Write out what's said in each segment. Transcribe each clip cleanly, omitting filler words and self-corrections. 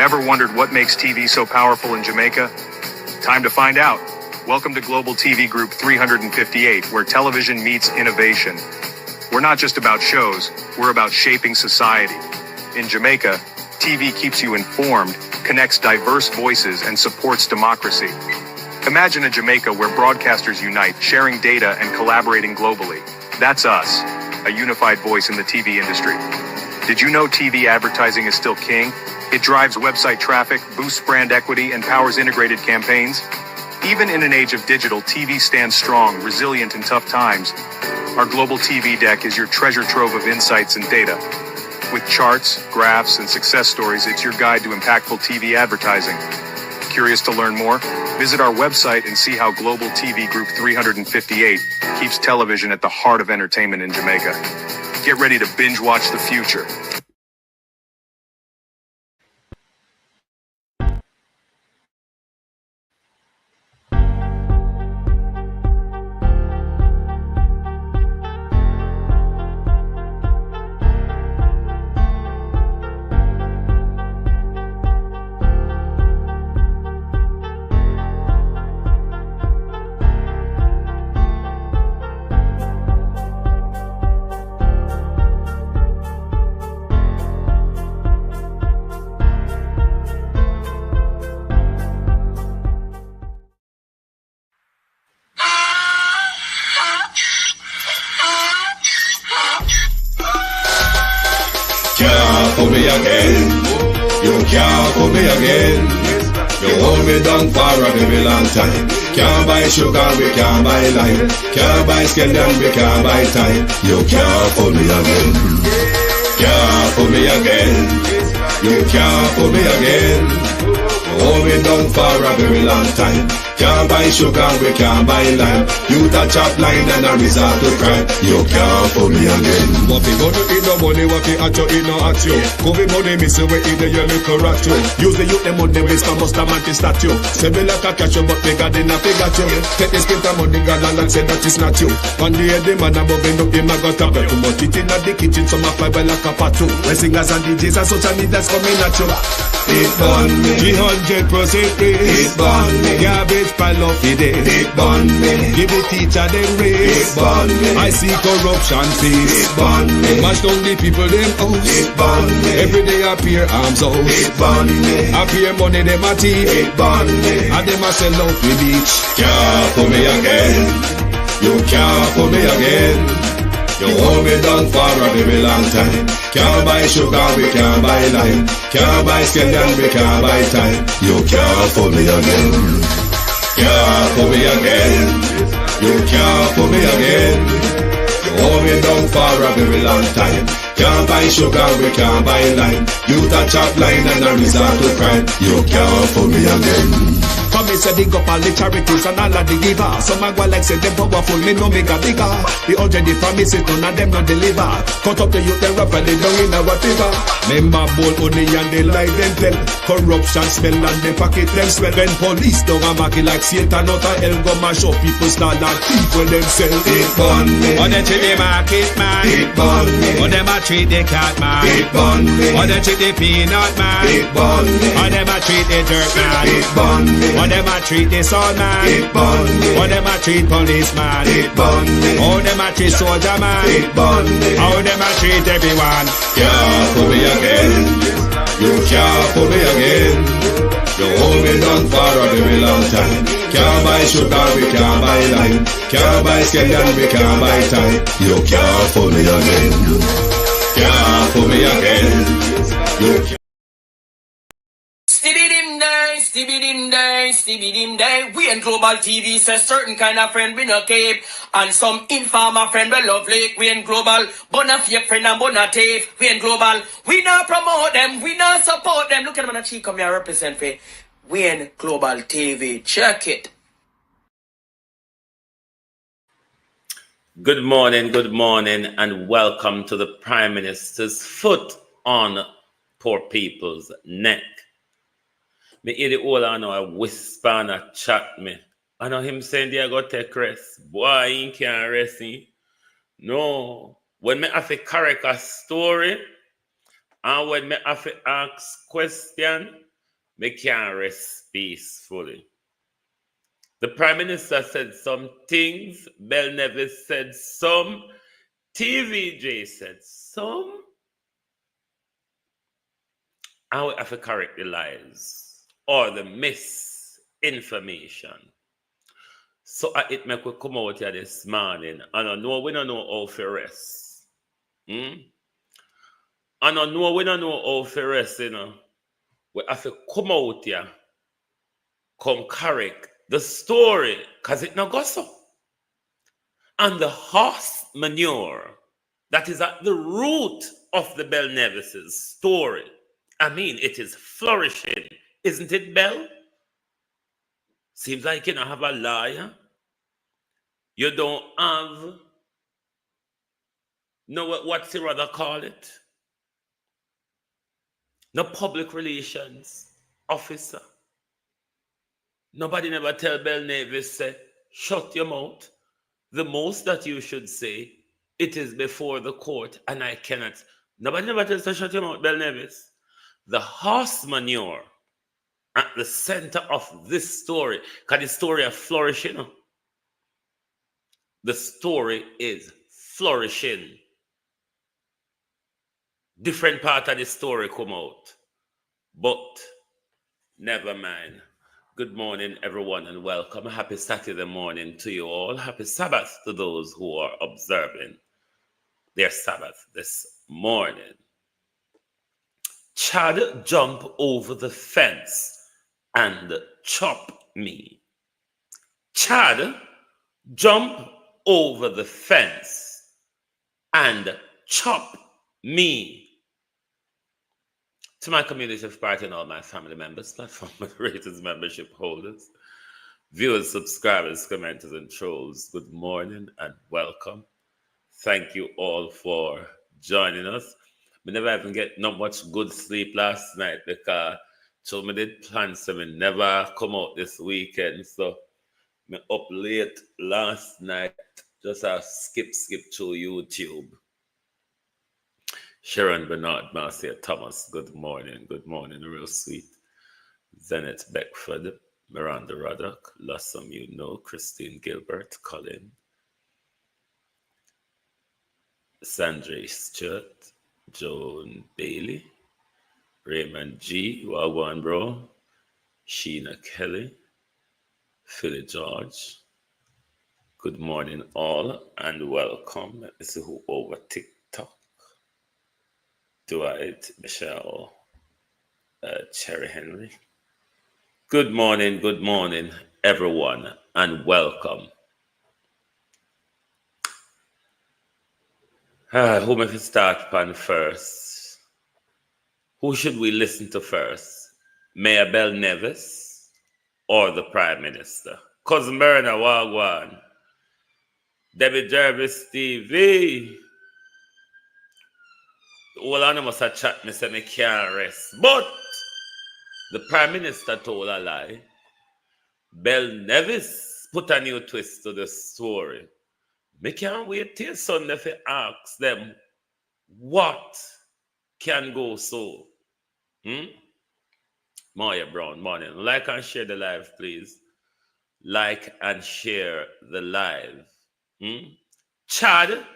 Ever wondered what makes TV so powerful in Jamaica? Time to find out. Welcome to Global TV Group 358, where television meets innovation. We're not just about shows, we're about shaping society. In Jamaica, TV keeps you informed, connects diverse voices, and supports democracy. Imagine a Jamaica where broadcasters unite, sharing data and collaborating globally. That's us, a unified voice in the TV industry. Did you know TV advertising is still king? It drives website traffic, boosts brand equity, and powers integrated campaigns. Even in an age of digital, TV stands strong, resilient in tough times. Our global TV deck is your treasure trove of insights and data. With charts, graphs, and success stories, it's your guide to impactful TV advertising. Curious to learn more? Visit our website and see how Global TV Group 358 keeps television at the heart of entertainment in Jamaica. Get ready to binge watch the future. For me again, you can't for me again. You hold me down for a very long time. Can't buy sugar, we can't buy lime. Can't buy scandal, we can't buy time. You can't for me again. Can't for me again. You can't for me again. You hold me down for a very long time. Can't buy sugar, we can't buy lime. You touch up line and a resort to crime. You can't for me again. What we gonna eat no money, what we at you, eat no at you. Covid money, miss away either you look or at you. Use the youth, the money, waste for most of the statue. Say me like a catch you, but me got enough, they got you. Take this spit of money, God and say that is not you. One day the man above end up, him a got up. Too much eating at the kitchen, some a fly by like a patu. When singers and DJs and social media's coming at you. It burn me, 300% raise. it burn me, Garbage pile up the day. it burn me, Give the teacher them it raise. burn me, I see corruption face. it burn me, Mash down the people them house. it burn me, Every day appear arms out. it burn me, Appear money them a thief. it burn me. And them a sell out the beach. Can't for me again. You can't for me again. You hold me down for a very long time. Can't buy sugar, we can't buy lime. Can't buy scandal, we can't buy time. You can't for me again. Can't for me again. You can't for me again. You hold me down for a very long time. Can't buy sugar, we can't buy lime. You touch up line and a resort to crime. You can't for me again. Come me say dig up all the charities and all of the givers. Some a go like say them powerful, me know me got bigger. The urgent the promise it, none of them not deliver. Cut up the youth, they rap and they down in our fever. Member bowl honey and they lie them tell. Corruption smell and they pocket them swell. When police don't a market like Satan out of hell, go mash up people start like people themselves. It burn me, On them treat the market man. it burn me, On them a treat the cat man. it burn me, On them treat the peanut man. it burn me, On them a treat the dirt man. it burn me, On them a treat the son man. it burn me, How them a treat policeman. it burn me, How them a treat soldier man. it burn me. How them a treat everyone. Can't for me again. You can't for me again. You hold me down for a very long time. Can't buy sugar, we can't buy lime. Can't buy scandal, we can't buy time. You can't for me again. Can't for me again. You can't. Stibby dim day. We in Global TV says certain kind of friend we no cape. And some informer friend we love lake. We in Global, but a fake friend and but a tape. We in Global, we not promote them, we not support them. Look at them on the cheek, come here represent for. We in Global TV. Check it. Good morning, and welcome to the Prime Minister's foot on poor people's neck. Me hear the whole I know a whisper and a chat me. I know him saying they go take rest. Boy, he can't rest him. No. When me have to correct a story, and when me have to ask question, Me can't rest peacefully. The Prime Minister said some things. Bell Nevis said some. TVJ said some. And we have to correct the lies or the misinformation. So it make we come out here this morning. And I know we don't know how to rest. And I know we don't know how to rest, you know. We have to come out here, come correct the story, because it not go so. And the horse manure that is at the root of the Bell Nevis's story. I mean, it is flourishing, isn't it, Bell? Seems like you don't have a lawyer. You don't have, what's the rather call it? No public relations officer. Nobody never tell Bell Nevis, say, shut your mouth. The most that you should say, it is before the court, and I cannot. Nobody never tells you, shut your mouth, Bell Nevis. The horse manure at the center of this story, because the story of flourishing. The story is flourishing. Different part of the story come out. But never mind. Good morning, everyone, and welcome. Happy Saturday morning to you all. Happy Sabbath to those who are observing their Sabbath this morning. Chad jump over the fence and chop me. Chad jump over the fence and chop me. To my community of party and all my family members, platform moderators, membership holders, viewers, subscribers, commenters, and trolls, good morning and welcome. Thank you all for joining us. We never even get not much good sleep last night because so we did plans to never come out this weekend. So me up late last night, just a skip through YouTube. Sharon Bernard, Marcia Thomas, good morning, real sweet. Zenith Beckford, Miranda Ruddock, Lossum, you know, Christine Gilbert, Colin, Sandra Stewart, Joan Bailey, Raymond G, Wagwan Bro, Sheena Kelly, Philly George. Good morning all and welcome. Let me see who over TikTok. Dwight, Michelle, Cherry Henry. Good morning, everyone, and welcome. Who may we start upon first? Who should we listen to first? Mayor Bell Nevis or the Prime Minister? Cousin Myrna Wagwan, Debbie Jervis TV. All I know must have chat me say me can't rest. But the Prime Minister told a lie. Bell Nevis put a new twist to the story. Me can't wait till Sunday to ask them what can go so. Maya Brown, morning. Like and share the live, please. Like and share the live. Chad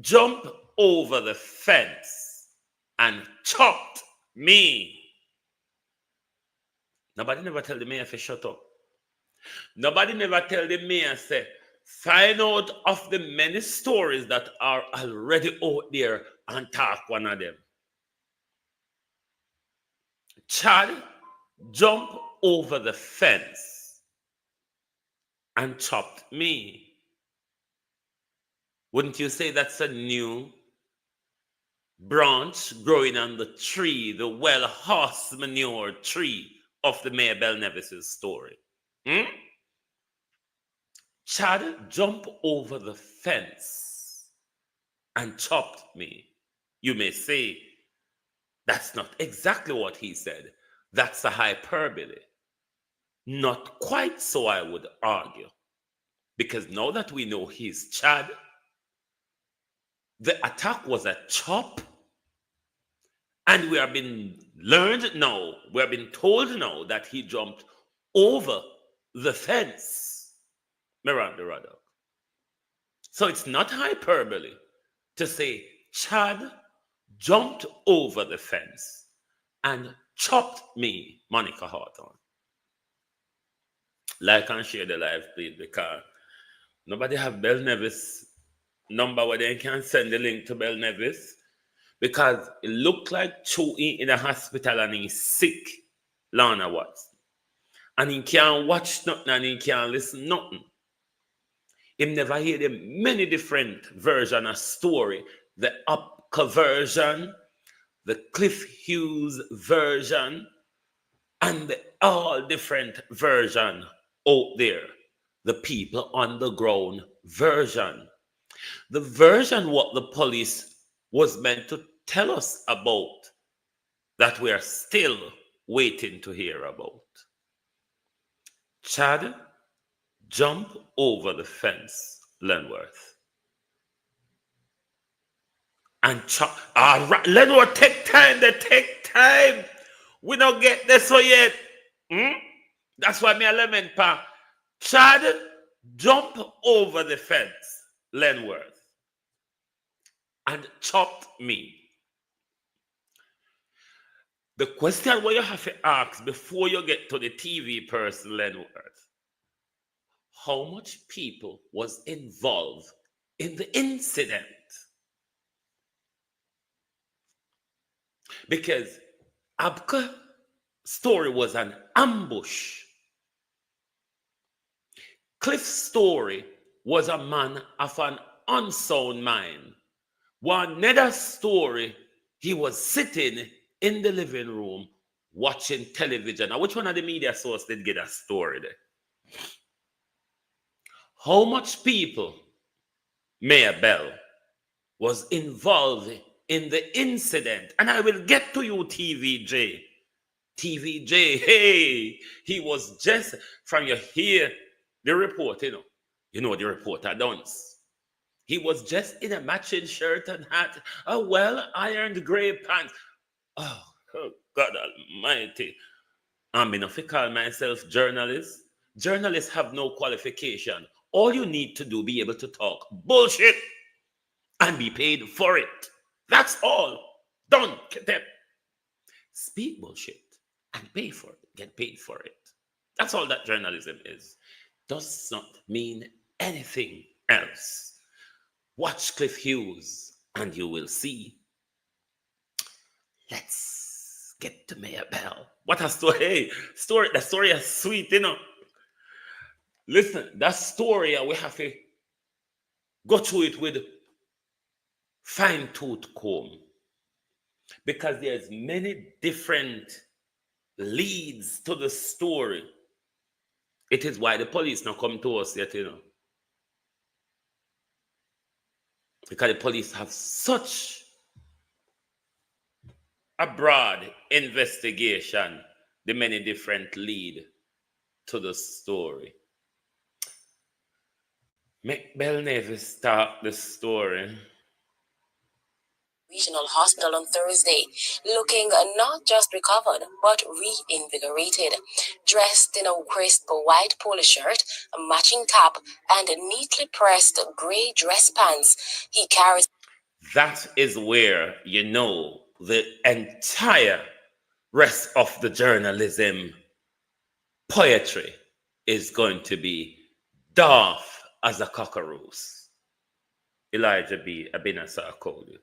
jump over the fence and chopped me. Nobody never tell the mayor to shut up. Nobody never tell the mayor say, find out of the many stories that are already out there and talk one of them. Chad jump over the fence and chopped me. Wouldn't you say that's a new branch growing on the tree, the horse manure tree of the Mayor Bell Nevis's story? Chad jumped over the fence and chopped me. You may say, that's not exactly what he said. That's a hyperbole. Not quite so, I would argue. Because now that we know he's Chad, the attack was a chop And we have been learned now, we have been told now that he jumped over the fence, Miranda Ruddock. So it's not hyperbole to say Chad jumped over the fence and chopped me, Monica Hawthorne. Like and share the live, please, because nobody have Bell Nevis number where they can send the link to Bell Nevis, because it looked like Chewy in the hospital and he's sick, Lana Watts. And he can't watch nothing and he can't listen nothing. He never hear the many different versions of story. The Upka version, the Cliff Hughes version, and the all different version out there. The people on the ground version. The version what the police was meant to tell us about that we are still waiting to hear about. Chad jump over the fence, Lenworth. And Lenworth, take time, they take time. We don't get this one yet. That's why me a lemon pa. Chad jump over the fence, Lenworth, and chopped me. The question what you have to ask before you get to the TV person, Lenworth, how much people was involved in the incident? Because Abka's story was an ambush. Cliff's story was a man of an unsound mind. One another story, he was sitting in the living room watching television. Now, which one of the media sources did get a story there? How much people, Mayor Bell, was involved in the incident? And I will get to you, TVJ. TVJ, hey, he was just, from you hear the report, you know the reporter dance. He was just in a matching shirt and hat, a well-ironed gray pants. Oh, God almighty. I'm enough to call myself journalist. Journalists have no qualification. All you need to do, be able to talk bullshit and be paid for it. That's all. Done. Speak bullshit and pay for it. Get paid for it. That's all that journalism is. Does not mean anything else. Watch Cliff Hughes and you will see. Let's get to Mayor Bell. What a story. Hey, the story is sweet, Listen, that story, we have to go through it with fine-tooth comb. Because there's many different leads to the story. It is why the police not come to us yet, Because the police have such a broad investigation, the many different lead to the story. Make Bell Nevis start the story. Regional Hospital on Thursday, looking not just recovered but reinvigorated. Dressed in a crisp white polo shirt, a matching cap, and neatly pressed grey dress pants, he carries. That is where the entire rest of the journalism poetry is going to be daft as a cockroach. Elijah B. Abinasa called you.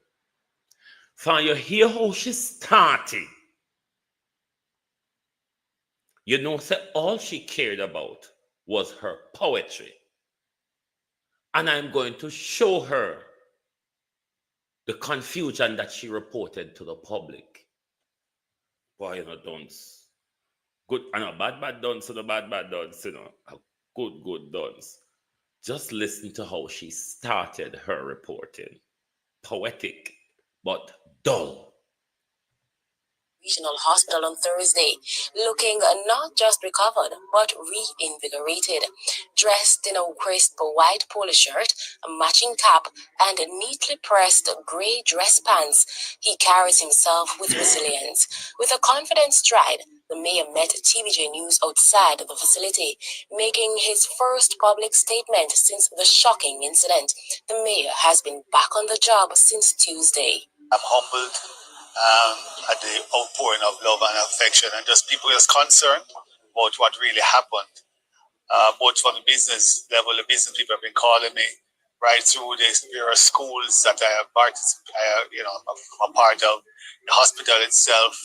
For you hear how she started. That all she cared about was her poetry. And I'm going to show her the confusion that she reported to the public. Boy, dunce. Good, bad dunce, bad dunce, a good dunce. Just listen to how she started her reporting. Poetic, but dull. Regional Hospital on Thursday, looking not just recovered but reinvigorated. Dressed in a crisp white polo shirt, a matching cap, and neatly pressed grey dress pants, he carries himself with resilience. With a confident stride, the mayor met TVJ News outside the facility, making his first public statement since the shocking incident. The mayor has been back on the job since Tuesday. I'm humbled at the outpouring of love and affection, and just people just concerned about what really happened. Both from the business level, the business people have been calling me right through this. There are schools that I have I'm a part of, the hospital itself.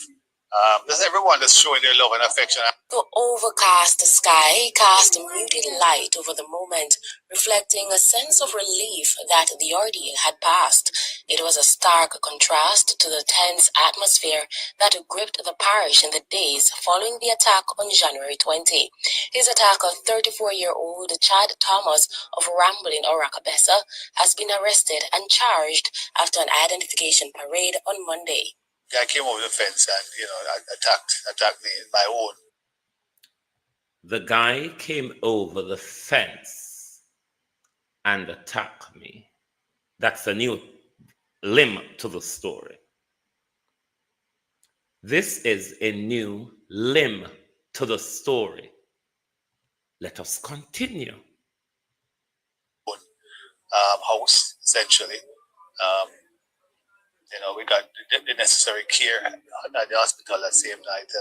Just everyone that's showing their love and affection. The overcast sky cast a muted light over the moment, reflecting a sense of relief that the ordeal had passed. It was a stark contrast to the tense atmosphere that gripped the parish in the days following the attack on January 20. His attacker, 34-year-old Chad Thomas of Ramble in Orakabessa, has been arrested and charged after an identification parade on Monday. I came over the fence and, attacked me in my own. The guy came over the fence and attacked me. That's a new limb to the story. This is a new limb to the story. Let us continue. House, essentially. We got the necessary care at the hospital that same night.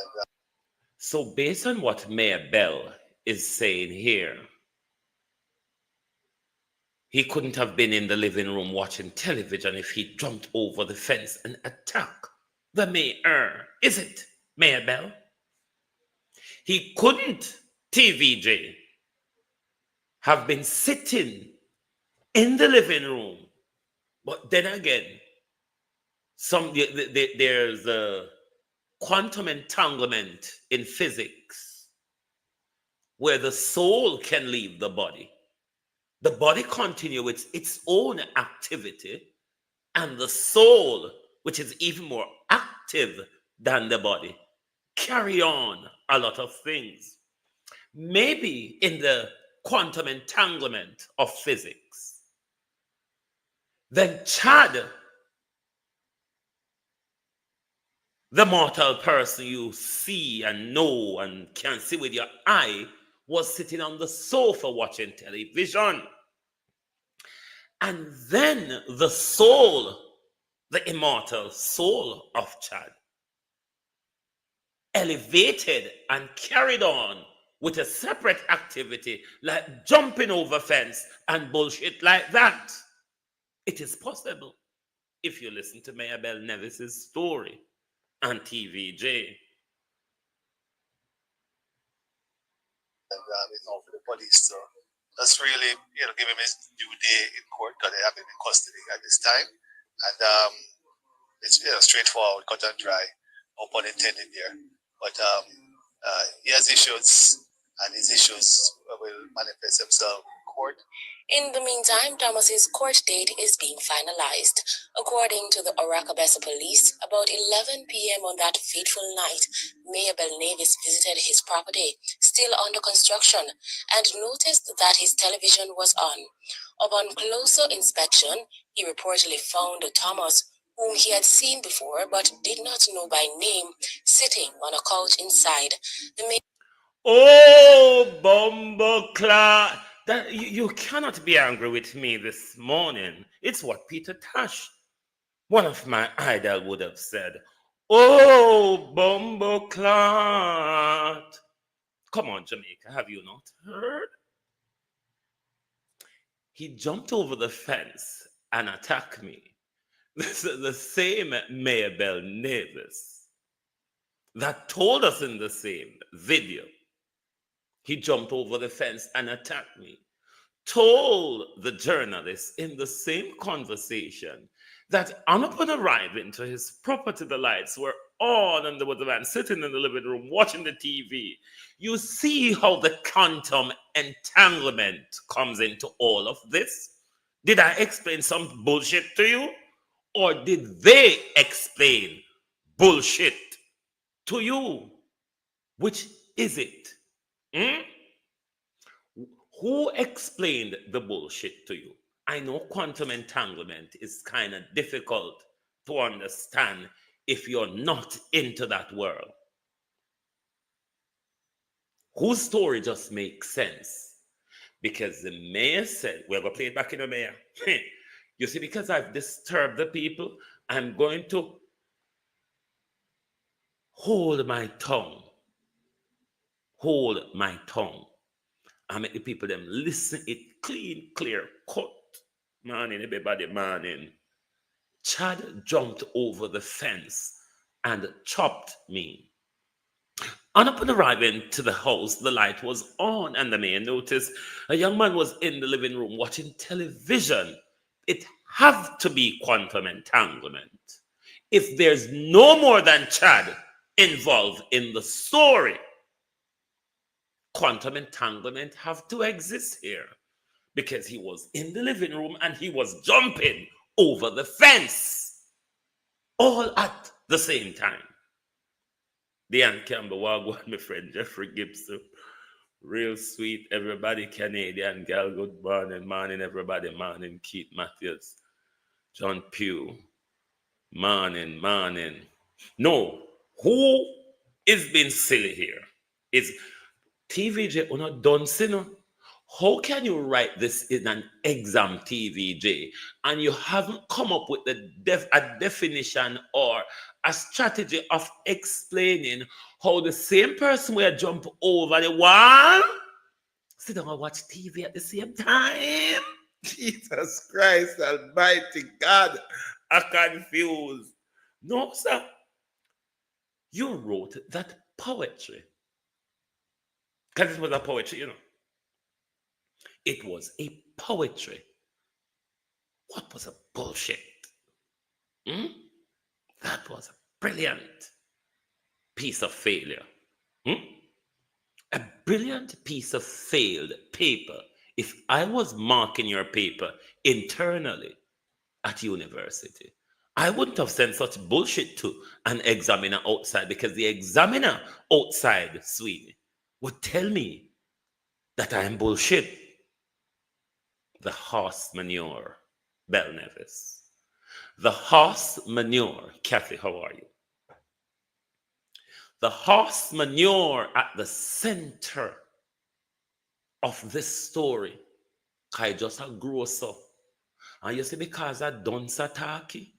So based on what Mayor Bell is saying here, he couldn't have been in the living room watching television if he jumped over the fence and attacked the mayor. Is it, Mayor Bell? He couldn't, TVJ, have been sitting in the living room. But then again, there's a quantum entanglement in physics where the soul can leave the body. The body continues with its own activity, and the soul, which is even more active than the body, carry on a lot of things. Maybe in the quantum entanglement of physics, then Chad, the mortal person you see and know and can see with your eye, was sitting on the sofa watching television. And then the soul, the immortal soul of Chad, elevated and carried on with a separate activity like jumping over fence and bullshit like that. It is possible if you listen to Mayor Bell Nevis's story and TVJ. For the police to just really, give him his due day in court because they have him in custody at this time. And it's straightforward, cut and dry, no pun intended there. But he has issues, and his issues will manifest themselves in court. In the meantime, Thomas's court date is being finalized. According to the Orakabessa police, about 11 p.m. on that fateful night, Mayor Belnavis visited his property, still under construction, and noticed that his television was on. Upon closer inspection, he reportedly found Thomas, whom he had seen before but did not know by name, sitting on a couch inside. Oh, Bumbleclaw! That you cannot be angry with me this morning. It's what Peter Tosh, one of my idols, would have said. Oh, Bumbleclaw! Come on, Jamaica, have you not heard? He jumped over the fence and attacked me. This is the same Mayor Bell Nevis that told us in the same video. He jumped over the fence and attacked me. Told the journalist in the same conversation that upon arriving to his property, the lights were on and there was a man sitting in the living room watching the TV. You see how the quantum entanglement comes into all of this? Did I explain some bullshit to you? Or did they explain bullshit to you? Which is it? Hmm? Who explained the bullshit to you? I know quantum entanglement is kind of difficult to understand if you're not into that world. Whose story just makes sense? Because the mayor said, we're going to play it back in the mayor. You see, because I've disturbed the people, I'm going to hold my tongue. Hold my tongue. I make the people them listen it clean, clear, cut. Morning, everybody, morning. Chad jumped over the fence and chopped me. On upon arriving to the house, the light was on, and the mayor noticed a young man was in the living room watching television. It have to be quantum entanglement. If there's no more than Chad involved in the story, quantum entanglement have to exist here because he was in the living room and he was jumping over the fence all at the same time. Diane Campbell, Wagwan, my friend Jeffrey Gibson, real sweet, everybody Canadian girl, good morning, everybody, morning, Keith Matthews, John Pugh, morning. No, who is being silly here? Is TVJ not done, no? How can you write this in an exam, TVJ, and you haven't come up with a definition or a strategy of explaining how the same person will jump over the wall, sit down and watch TV at the same time? Jesus Christ, Almighty God, I'm confused. No, sir. You wrote that poetry. Because it was a poetry, you know. It was a poetry. What was a bullshit? That was a brilliant piece of failure. A brilliant piece of failed paper. If I was marking your paper internally at university, I wouldn't have sent such bullshit to an examiner outside, because the examiner outside, Sweeney, would tell me that I am bullshit. The horse manure, Bell Nevis. The horse manure, Kathy, how are you? The horse manure at the center of this story, I just a grocer. And you see, because I dunce attacky,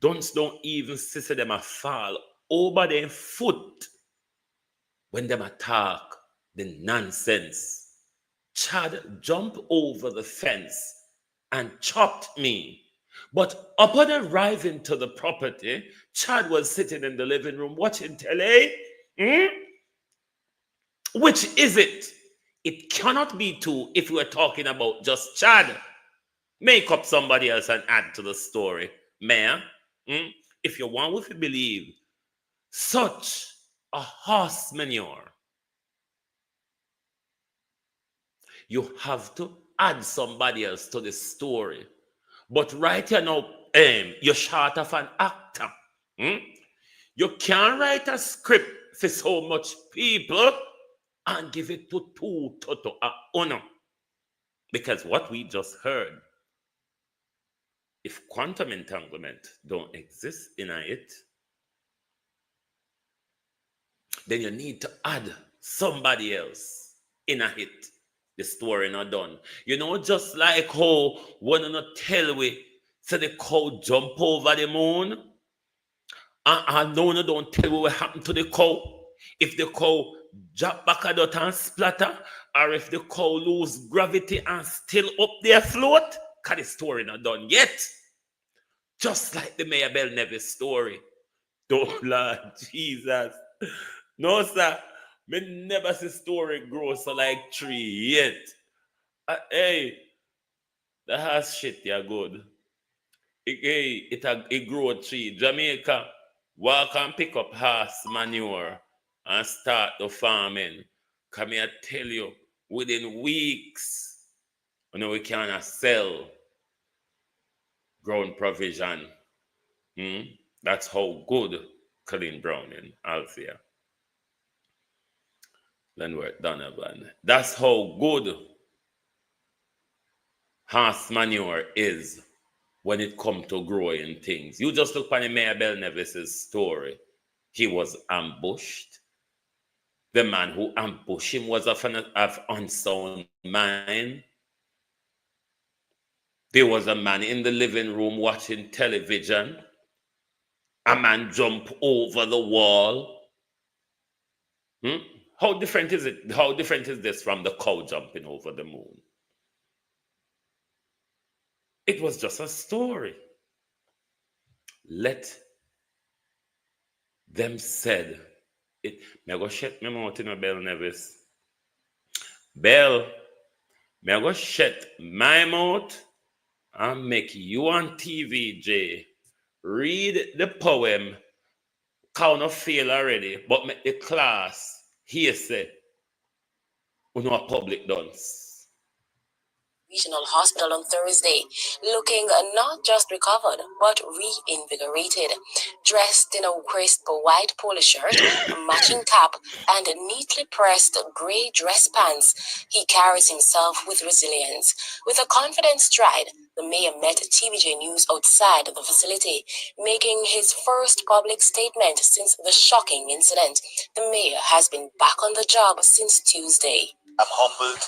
dunce don't even see them a fall over their foot when them attack the nonsense. Chad jumped over the fence and chopped me. But upon arriving to the property, Chad was sitting in the living room watching telly. Which is it? It cannot be two if we're talking about just Chad. Make up somebody else and add to the story. Mayor, if you want to believe such a horse manure, you have to add somebody else to the story. But right here now, you're short of an actor. You can't write a script for so much people and give it to two to a honor. Because what we just heard, if quantum entanglement don't exist in it, then you need to add somebody else in it. The story not done. You know, just like how one not tell we, so the cow jump over the moon, and no don't tell we what happened to the cow. If the cow drop back a dot and splatter, or if the cow lose gravity and still up there float, because the story not done yet. Just like the Mayor Bell Nevis story. Oh, Lord Jesus. No, sir. Me never see story grow so like tree yet. Hey, the horse shit, yeah, good. It grow a tree. Jamaica, walk and pick up horse manure and start the farming. Come here, tell you, within weeks, we cannot sell ground provision. That's how good Colleen Browning, Althea, Lenworth Donovan. That's how good horse manure is when it comes to growing things. You just look at Mayor Bell Nevis's story. He was ambushed. The man who ambushed him was of unsound mind. There was a man in the living room watching television. A man jumped over the wall. How different is it? How different is this from the cow jumping over the moon? It was just a story. Let them said it. Me go shut my mouth in a Bell Nevis. Bell, me go shut my mouth and make you on TV, Jay, read the poem. Count of fail already, but make the class here say, we know a public dance. Regional Hospital on Thursday, looking not just recovered but reinvigorated. Dressed in a crisp white polo shirt, a matching cap, and neatly pressed grey dress pants, he carries himself with resilience. With a confident stride, the mayor met TVJ News outside the facility, making his first public statement since the shocking incident. The mayor has been back on the job since Tuesday. I'm humbled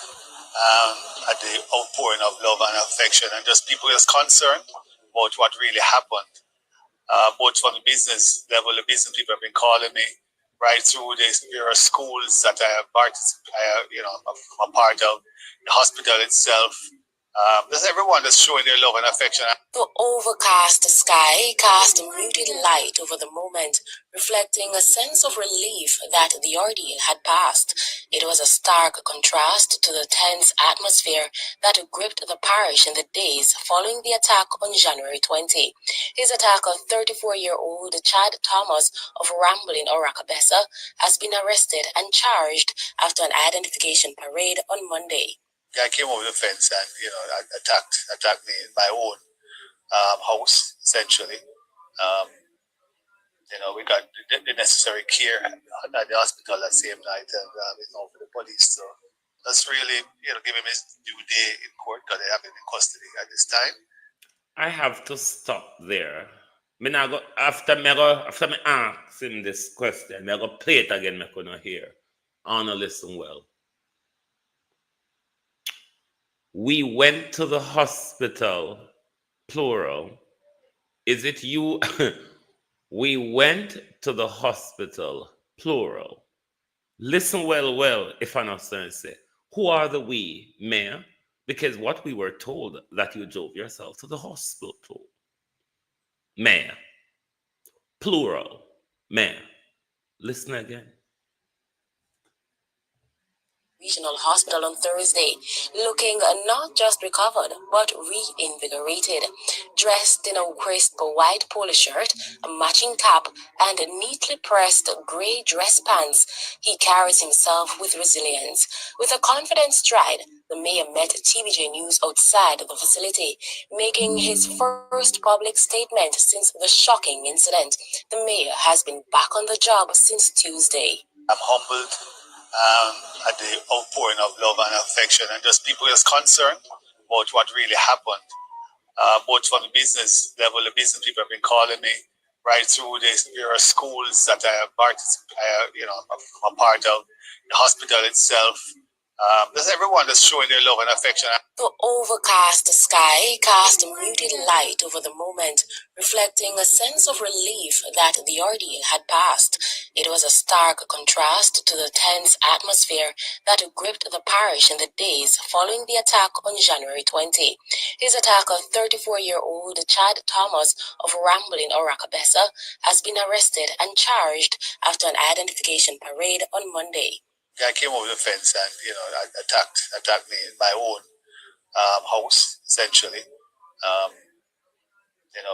at the outpouring of love and affection, and just people just concerned about what really happened. Both from the business level, the business people have been calling me right through this. There are schools that I have I'm a part of, the hospital itself. There's everyone that's showing their love and affection. The overcast sky cast a muted light over the moment, reflecting a sense of relief that the ordeal had passed. It was a stark contrast to the tense atmosphere that gripped the parish in the days following the attack on January 20. His attacker, 34-year-old Chad Thomas of Ramblin or Rakabessa, has been arrested and charged after an identification parade on Monday. I came over the fence and attacked me in my own house, essentially. We got the necessary care at the hospital that same night, and for the police. So that's really giving him his due day in court because they have him in custody at this time. I have to stop there. After me ask him this question, I go play it again. Me couldn't hear. I wanna listen well. We went to the hospital, plural. Is it you? We went to the hospital, plural. Listen well, if I understand say. Who are the we, Mayor? Because what we were told that you drove yourself to the hospital. Mayor. Plural. Mayor. Listen again. Regional Hospital on Thursday, looking not just recovered but reinvigorated. Dressed in a crisp white polo shirt, a matching cap, and neatly pressed grey dress pants, he carries himself with resilience. With a confident stride, the mayor met TVJ News outside the facility, making his first public statement since the shocking incident. The mayor has been back on the job since Tuesday. I'm humbled at the outpouring of love and affection, and just people just concerned about what really happened. Both from the business level, the business people have been calling me right through this. There are schools that I have I'm a part of, the hospital itself. There's everyone that's showing their love and affection. The overcast sky cast a muted light over the moment, reflecting a sense of relief that the ordeal had passed. It was a stark contrast to the tense atmosphere that gripped the parish in the days following the attack on January 20. His attacker, 34-year-old Chad Thomas of Ramblin or Rakabessa, has been arrested and charged after an identification parade on Monday. I came over the fence and attacked me in my own house, essentially.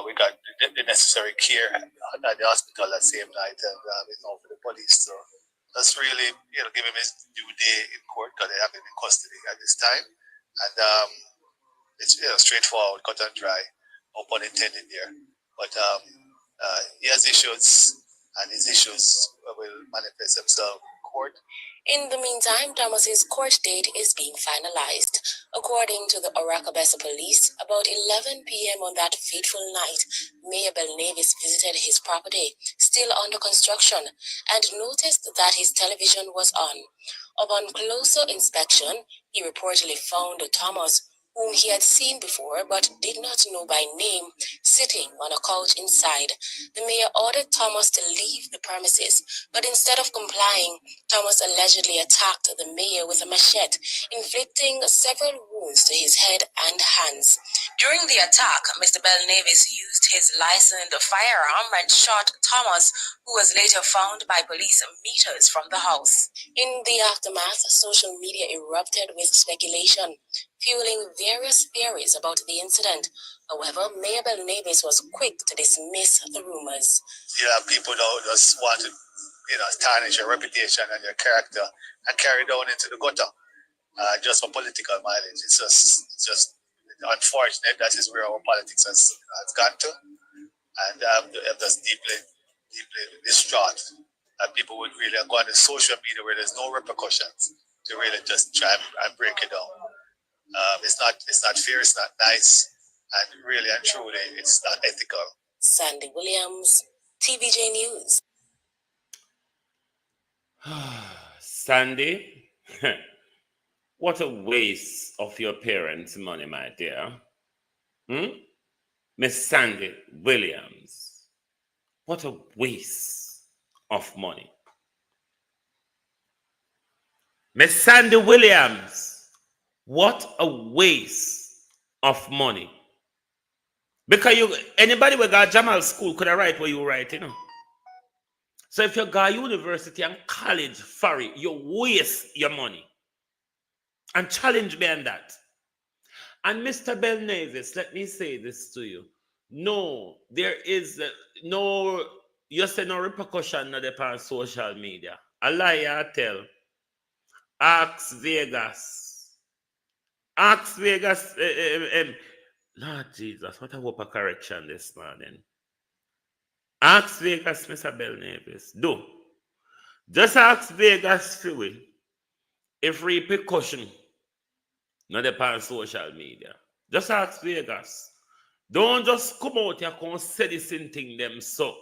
We got the necessary care at the hospital that same night, and for the police. So that's really giving him his due day in court because they have him in custody at this time, and it's straightforward, cut and dry, no pun intended there. But he has issues, and these issues will manifest themselves in court. In the meantime, Thomas's court date is being finalized. According to the Orakabessa police, about 11 p.m. on that fateful night, Mayor Belnavis visited his property, still under construction, and noticed that his television was on. Upon closer inspection, he reportedly found Thomas, whom he had seen before but did not know by name, sitting on a couch inside. The mayor ordered Thomas to leave the premises, but instead of complying, Thomas allegedly attacked the mayor with a machete, inflicting several wounds to his head and hands. During the attack, Mr. Belnavis used his licensed firearm and shot Thomas, who was later found by police meters from the house. In the aftermath, social media erupted with speculation, fueling various theories about the incident. However, Mayor Belnavis was quick to dismiss the rumors. Yeah, people don't just want to, tarnish your reputation and your character and carry down into the gutter, just for political mileage. It's just unfortunate. That is where our politics has got to, and I'm just deeply distraught that people would really go on the social media where there's no repercussions to really just try and break it down. It's not fair. It's not nice, and really and truly, it's not ethical. Sandy Williams, TVJ News. Sandy, what a waste of your parents' money, my dear. Miss Sandy Williams, what a waste of money. Miss Sandy Williams, what a waste of money. Because anybody who got Jamal school could have write what you write, So if you got university and college for it, you waste your money. And challenge me on that. And Mr. Belnavis, let me say this to you. No, there is no, you say no repercussion on social media. A lie I tell. Ask Vegas. Lord Jesus, what a whoop of correction this morning. Ask Vegas, Mr. Belnavis. Do. Just ask Vegas for it. If repercussion not upon social media. Just ask Vegas. Don't just come out here and say this thing them so.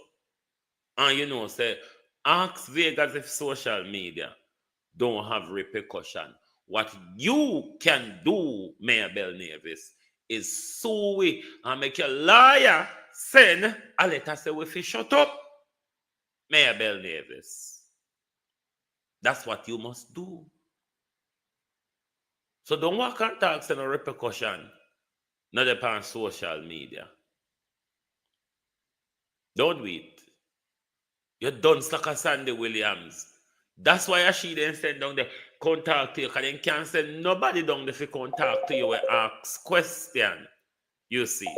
And say, ask Vegas if social media don't have repercussion. What you can do, Mayor Belnavis, is sue we and make your lawyer send a letter say we fi shut up. Mayor Belnavis. That's what you must do. So don't walk and talk say no repercussion, not upon social media. Don't do it. You're done like a Sandy Williams. That's why she didn't send down the contact to you, because they can't send nobody down there to contact to you and ask question. You see.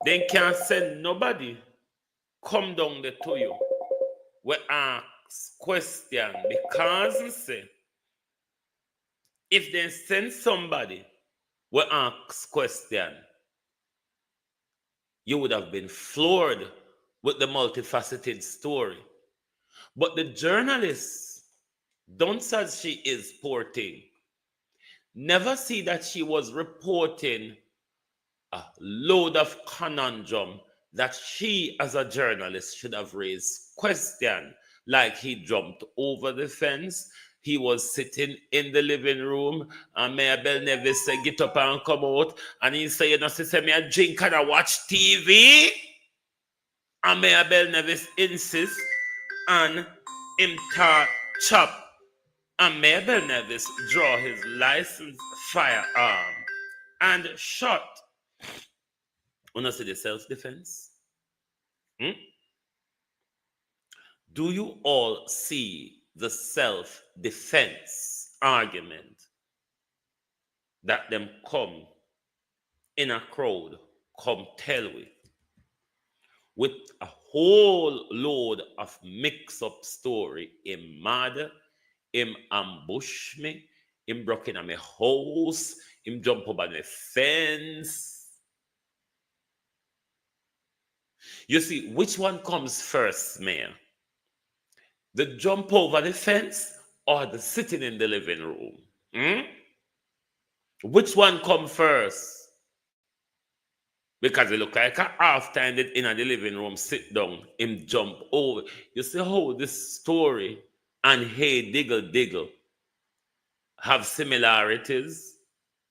They can't send nobody come down there to you we ask question, because say, if they send somebody we ask question, you would have been floored with the multifaceted story. But the journalist, don't say she is reporting, never see that she was reporting a load of conundrum that she as a journalist should have raised question, like he jumped over the fence, he was sitting in the living room, and Mayor Belnavis said, get up and come out, and he said, sister, me a drink and I watch TV, and Mayor Belnavis insists on him chop, and Mayor Belnavis draw his licensed firearm and shot. Wanna see the self-defense? Do you all see the self-defense argument that them come in a crowd, come tell with a whole load of mix-up story? Him mad, him ambush me, him broke in my house, him jump over the fence. You see, which one comes first, Mayor? The jump over the fence or the sitting in the living room? Which one come first? Because it look like half-handed in the living room, sit down, him jump over. You see how this story and Hey Diggle Diggle have similarities?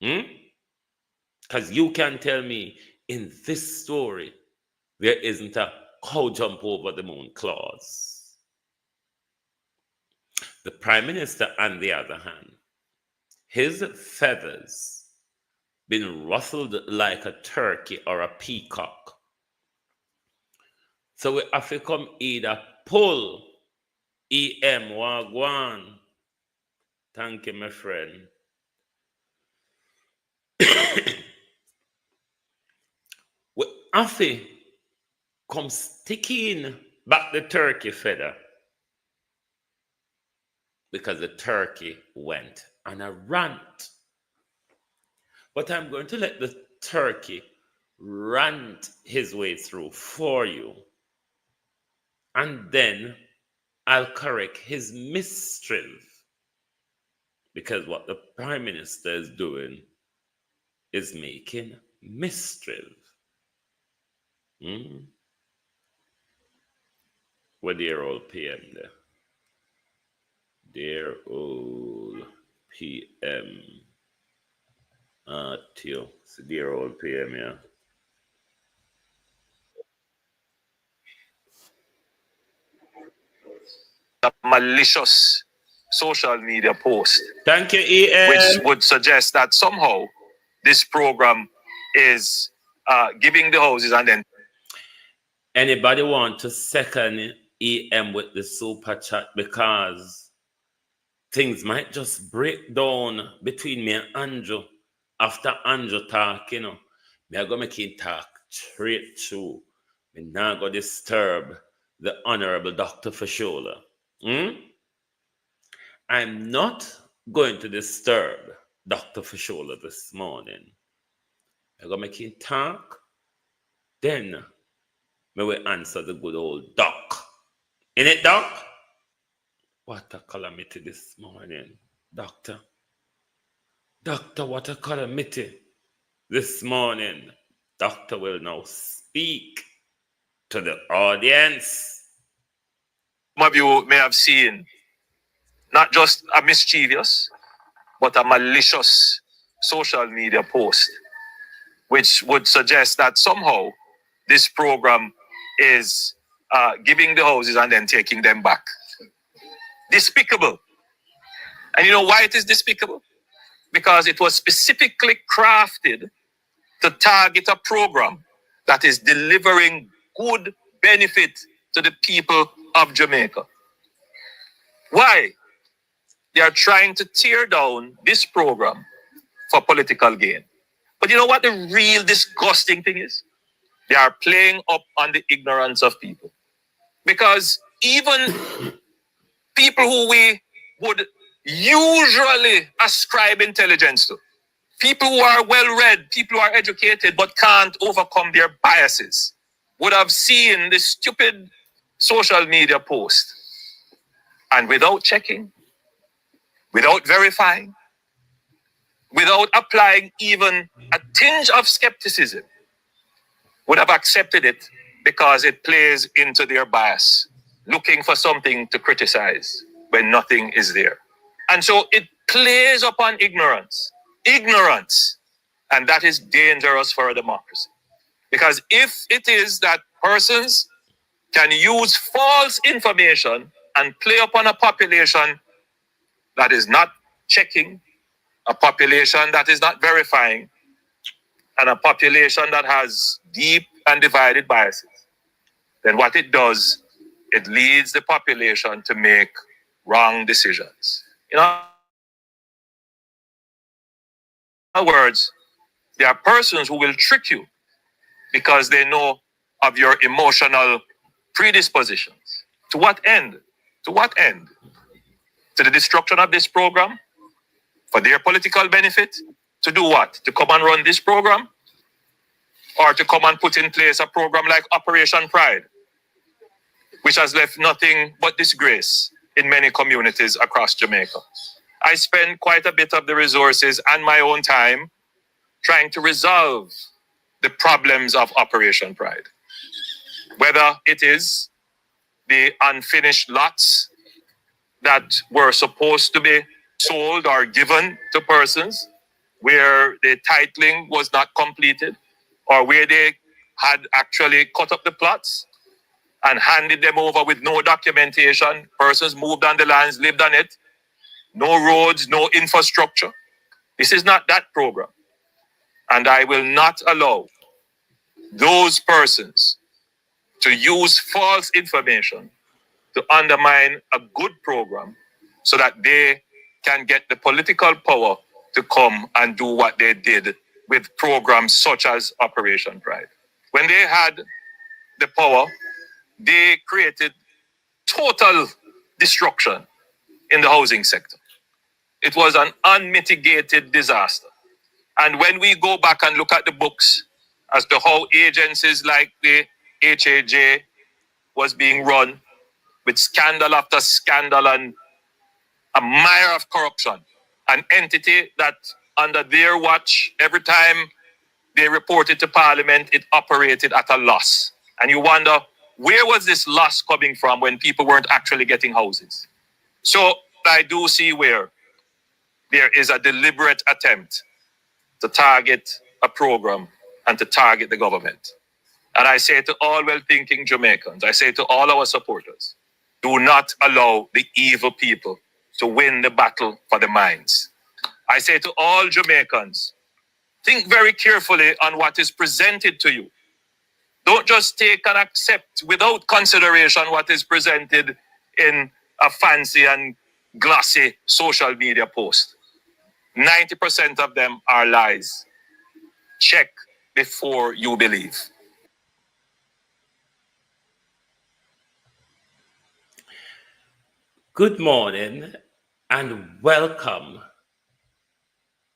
Because you can tell me in this story there isn't a cow jump over the moon clause. The Prime Minister, on the other hand, his feathers been rustled like a turkey or a peacock. So we have to come either pull EM Wagwan. Thank you, my friend. We have to come sticking back the turkey feather because the turkey went on a rant. But I'm going to let the turkey rant his way through for you. And then I'll correct his mischief. Because what the Prime Minister is doing is making mischief. Well, dear old PM there. Dear old PM. Tio. It's a dear old PM, yeah. A malicious social media post. Thank you, EM. Which would suggest that somehow this program is giving the houses and then. Anybody want to second EM with the super chat because things might just break down between me and Andrew after Andrew talk, you know. Me are going to make him talk straight through. Me not going to disturb the Honorable Dr. Fashola. I'm not going to disturb Dr. Fashola this morning. I'm going to make him talk. Then me will answer the good old Doc. In it, Doc? What a calamity this morning, Doctor. Doctor, what a calamity this morning. Doctor will now speak to the audience. Some of you may have seen not just a mischievous, but a malicious social media post, which would suggest that somehow this program is giving the houses and then taking them back. Despicable. And you know why it is despicable? Because it was specifically crafted to target a program that is delivering good benefit to the people of Jamaica. Why? They are trying to tear down this program for political gain. But you know what the real disgusting thing is? They are playing up on the ignorance of people. Because even people who we would usually ascribe intelligence to, people who are well-read, people who are educated but can't overcome their biases, would have seen this stupid social media post. And without checking, without verifying, without applying even a tinge of skepticism, would have accepted it because it plays into their bias, looking for something to criticize when nothing is there. And so it plays upon ignorance. Ignorance. And that is dangerous for a democracy. Because if it is that persons can use false information and play upon a population that is not checking, a population that is not verifying, and a population that has deep and divided biases, then what it does, it leads the population to make wrong decisions. In other words, there are persons who will trick you because they know of your emotional predispositions. To what end? To what end? To the destruction of this program? For their political benefit? To do what? To come and run this program? or to come and put in place a program like Operation Pride, which has left nothing but disgrace in many communities across Jamaica. I spend quite a bit of the resources and my own time trying to resolve the problems of Operation Pride. Whether it is the unfinished lots that were supposed to be sold or given to persons where the titling was not completed, or where they had actually cut up the plots and handed them over with no documentation. Persons moved on the lands, lived on it. No roads, no infrastructure. This is not that program. And I will not allow those persons to use false information to undermine a good program so that they can get the political power to come and do what they did with programs such as Operation Pride. When they had the power, they created total destruction in the housing sector. It was an unmitigated disaster. And when we go back and look at the books as to how agencies like the HAJ was being run with scandal after scandal and a mire of corruption, an entity that under their watch, every time they reported to Parliament, it operated at a loss. And you wonder, where was this loss coming from when people weren't actually getting houses? So I do see where there is a deliberate attempt to target a program and to target the government. And I say to all well-thinking Jamaicans, I say to all our supporters, do not allow the evil people to win the battle for the minds. I say to all Jamaicans, think very carefully on what is presented to you. Don't just take and accept without consideration what is presented in a fancy and glossy social media post. 90% of them are lies. Check before you believe. Good morning and welcome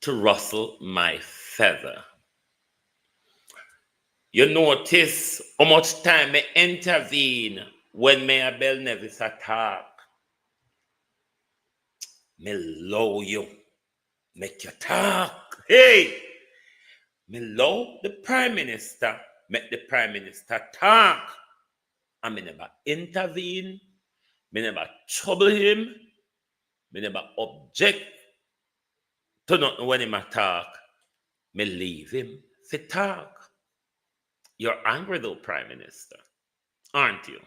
to Russell My Feather. You notice how much time I intervene when Mayor Bell Nevis attack. Me low you, make you talk. Hey! Me low the Prime Minister, make the Prime Minister talk. And me never intervene, me never trouble him, me never object to nothing when him talk. Me leave him for talk. You're angry though, Prime Minister, aren't you?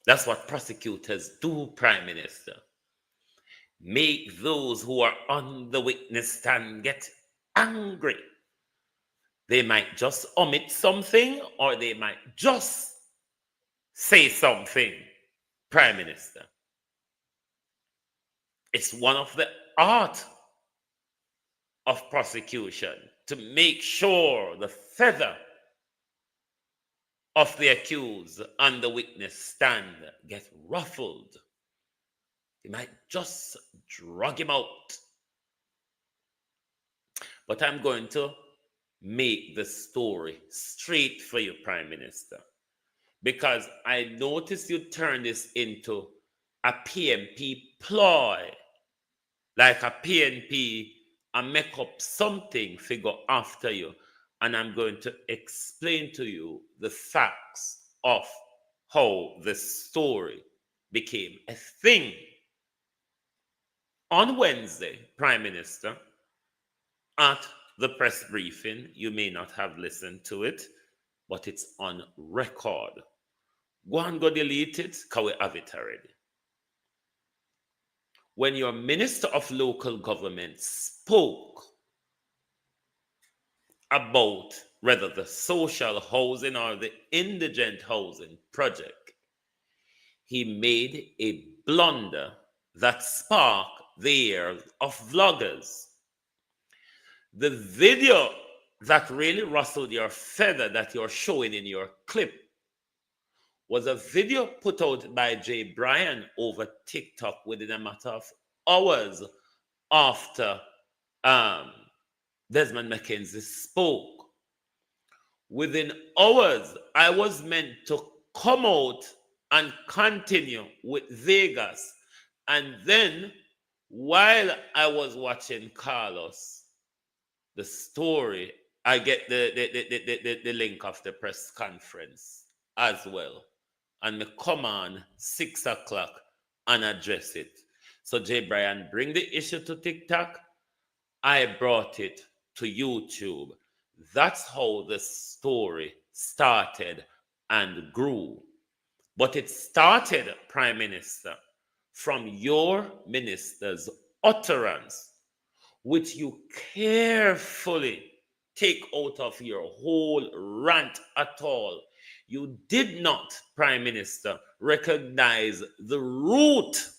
That's what prosecutors do, Prime Minister. Make those who are on the witness stand get angry. They might just omit something or they might just say something, Prime Minister. It's one of the art of prosecution to make sure the feather of the accused on the witness stand get ruffled. They might just drag him out. But I'm going to make the story straight for you, Prime Minister, because I noticed you turn this into a PNP ploy, like a PNP and make up something figure after you. And I'm going to explain to you the facts of how the story became a thing. On Wednesday, Prime Minister, at the press briefing, you may not have listened to it, but it's on record. Go and go delete it, because we have it already. When your Minister of Local Government spoke about whether the social housing or the indigent housing project, he made a blunder that sparked the ears of vloggers. The video that really rustled your feather that you're showing in your clip was a video put out by Jay Bryan over TikTok within a matter of hours after Desmond McKenzie spoke. Within hours, I was meant to come out and continue with Vegas. And then, while I was watching Carlos, the story, I get the link of the press conference as well. And me come on 6 o'clock and address it. So Jay Bryan bring the issue to TikTok. I brought it to YouTube. That's how the story started and grew. But it started, Prime Minister, from your minister's utterance, which you carefully take out of your whole rant at all. You did not, Prime Minister, recognize the root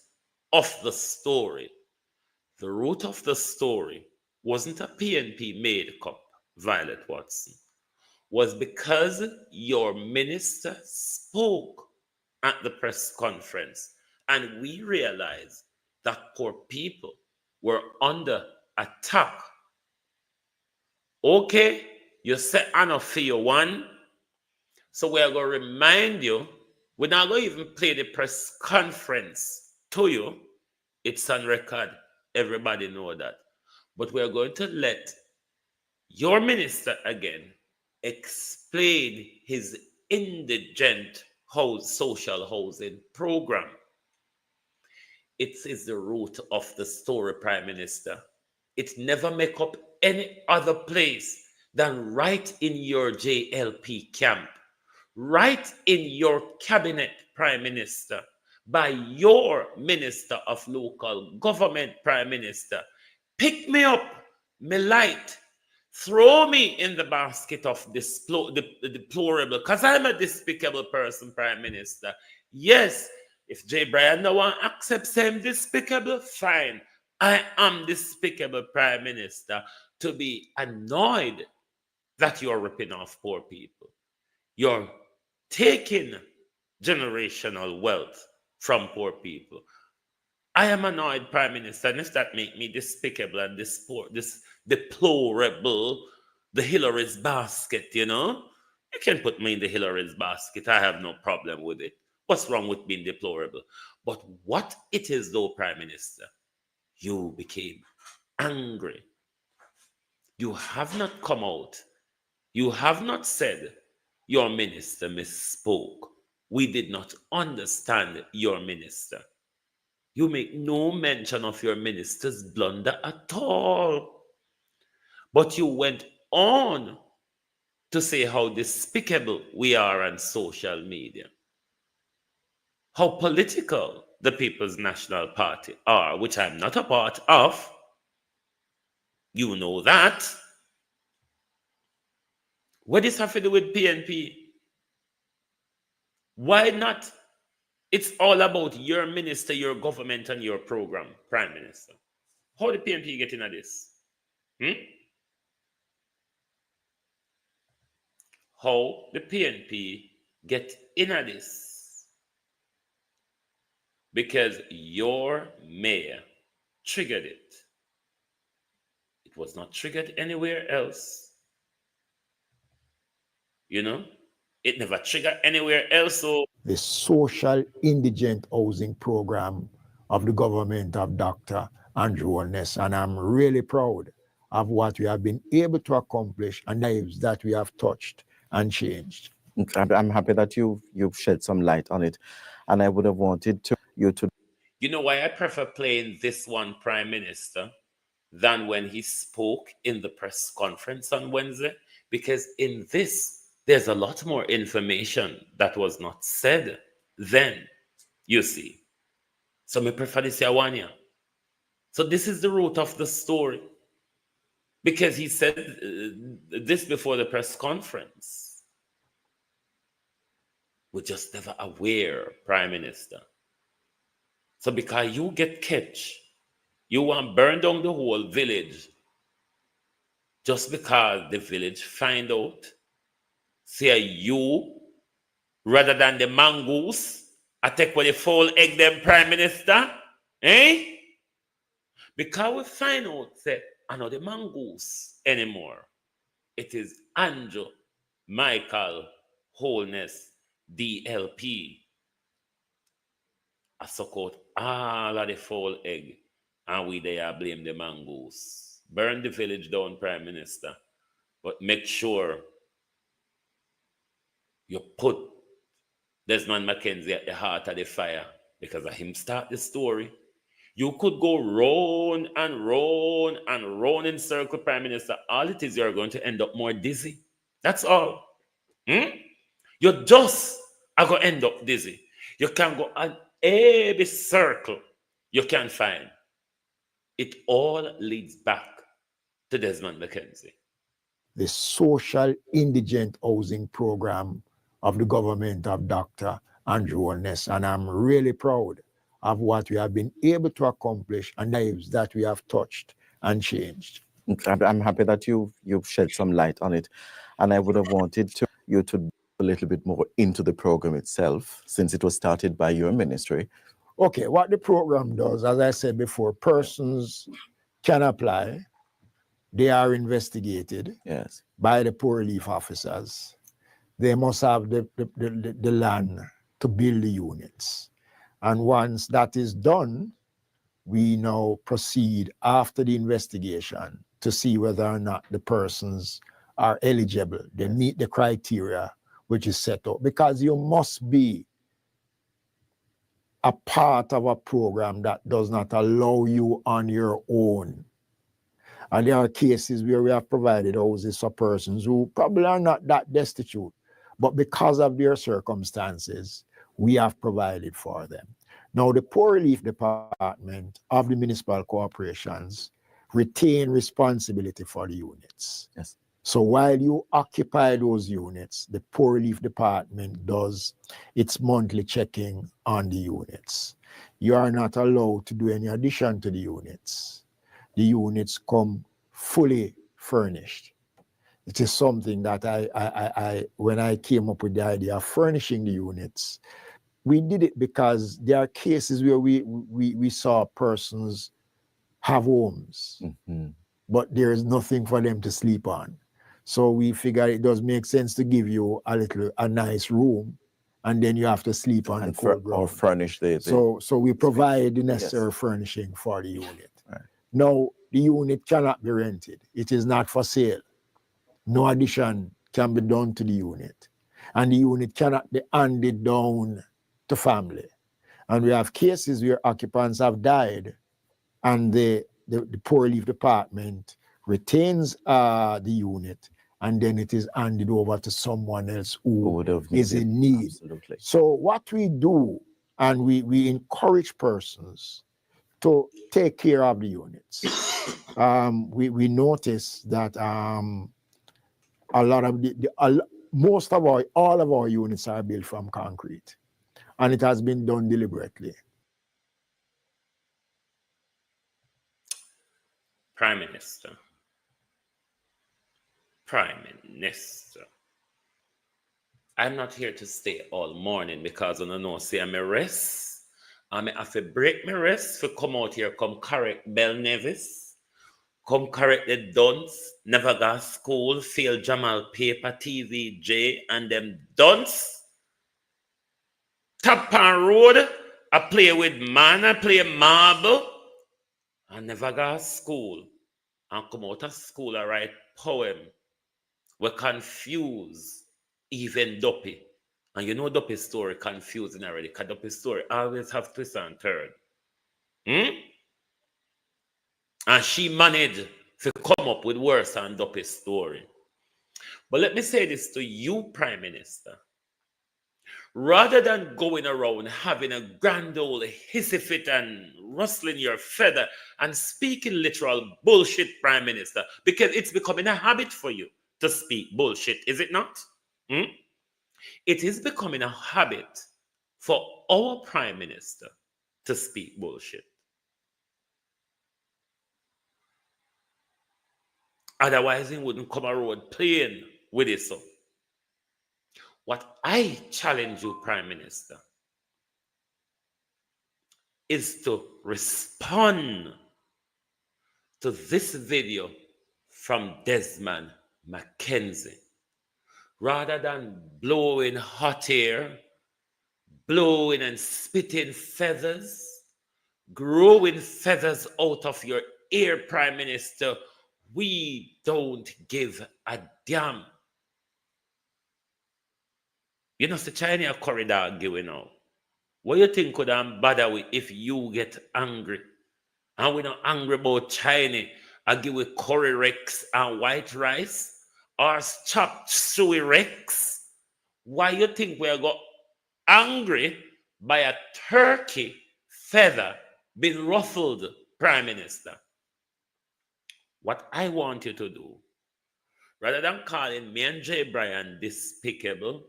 of the story. The root of the story wasn't a PNP made-up, Violet Watson, was because your minister spoke at the press conference, and we realized that poor people were under attack. Okay, you said enough for your one, so we are going to remind you, we're not going to even play the press conference to you. It's on record. Everybody know that. But we're going to let your minister again explain his indigent social housing program. It is the root of the story, Prime Minister. It never make up any other place than right in your JLP camp, right in your cabinet, Prime Minister, by your Minister of Local Government, Prime Minister. Pick me up, me light, throw me in the basket of deplorable, because I'm a despicable person, Prime Minister. Yes, if Jay Bryan no one accepts him despicable, fine. I am despicable, Prime Minister, to be annoyed that you're ripping off poor people. You're taking generational wealth from poor people. I am annoyed, Prime Minister, and if that make me despicable and this deplorable, the Hillary's basket, you know? You can put me in the Hillary's basket. I have no problem with it. What's wrong with being deplorable? But what it is, though, Prime Minister, you became angry. You have not come out. You have not said your minister misspoke. We did not understand your minister. You make no mention of your minister's blunder at all. But you went on to say how despicable we are on social media, how political the People's National Party are, which I'm not a part of. You know that. What does this have to do with PNP? Why not? It's all about your minister, your government, and your program, Prime Minister. How did PNP get into this? How the PNP get into this? Because your mayor triggered it. It was not triggered anywhere else. You know? It never triggered anywhere else. So the social indigent housing program of the government of Dr. Andrew Holness, and I'm really proud of what we have been able to accomplish and lives that we have touched and changed. I'm happy that you've shed some light on it, and I would have wanted you to. You know why I prefer playing this one, Prime Minister, than when he spoke in the press conference on Wednesday? Because in this, there's a lot more information that was not said then, you see. So I prefer this one here. So this is the root of the story. Because he said this before the press conference. We're just never aware, Prime Minister. So because you get catch, you want to burn down the whole village just because the village find out, say you, rather than the mongoose, I take what the foul egg them, Prime Minister, eh? Because we find out, say, are not the mongoose anymore. It is Andrew, Michael, Holness, DLP. I suck out all of the foul egg, and we there blame the mongoose. Burn the village down, Prime Minister, but make sure you put Desmond McKenzie at the heart of the fire, because of him start the story. You could go round and round and round in circle, Prime Minister. All it is, you're going to end up more dizzy. That's all. You just are going to end up dizzy. You can go on every circle you can find. It all leads back to Desmond McKenzie. The social indigent housing program of the government of Dr. Andrew Holness, and I'm really proud of what we have been able to accomplish and lives that we have touched and changed. I'm happy that you've shed some light on it, and I would have wanted you to a little bit more into the program itself, since it was started by your ministry. Okay, what the program does, as I said before, persons can apply. They are investigated by the poor relief officers. They must have the land to build the units. And once that is done, we now proceed after the investigation to see whether or not the persons are eligible. They meet the criteria which is set up, because you must be a part of a program that does not allow you on your own. And there are cases where we have provided houses for persons who probably are not that destitute, but because of their circumstances, we have provided for them. Now, the Poor Relief Department of the municipal corporations retain responsibility for the units. Yes. So while you occupy those units, the Poor Relief Department does its monthly checking on the units. You are not allowed to do any addition to the units. The units come fully furnished. It is something that I when I came up with the idea of furnishing the units, we did it because there are cases where we saw persons have homes, but there is nothing for them to sleep on. So we figured it does make sense to give you a nice room, and then you have to sleep on the cold ground. Or furnish the So we provide the necessary furnishing for the unit. Right. Now, the unit cannot be rented. It is not for sale. No addition can be done to the unit. And the unit cannot be handed down to family. And we have cases where occupants have died, and the Poor Relief Department retains the unit, and then it is handed over to someone else who is in need. Absolutely. So what we do, and we encourage persons to take care of the units. We notice that a lot of all of our units are built from concrete, and it has been done deliberately. Prime Minister. I'm not here to stay all morning, because I know say I'm a rest. I have to break my rest to come out here, come correct Bell Nevis, come correct the dunce, never got school, fail Jamal paper, TVJ, and them dunce. Top on road, I play with man, I play marble. I never got school. And come out of school, I write poem. We confuse even Duppy. And you know Duppy's story confusing already, because Duppy's story always have twist and turn. And she managed to come up with worse than Duppy's story. But let me say this to you, Prime Minister. Rather than going around having a grand old hissy fit and rustling your feather and speaking literal bullshit, Prime Minister, because it's becoming a habit for you to speak bullshit, is it not? It is becoming a habit for our Prime Minister to speak bullshit. Otherwise, he wouldn't come a road playing with it. So, what I challenge you, Prime Minister, is to respond to this video from Desmond McKenzie. Rather than blowing hot air, blowing and spitting feathers, growing feathers out of your ear, Prime Minister, we don't give a damn. You know, the China corridor giving out. What you think could bother with if you get angry? And we're not angry about China. I give with curry rex and white rice or chopped suey rex. Why you think we're got angry by a turkey feather being ruffled, Prime Minister? What I want you to do, rather than calling me and Jay Bryan despicable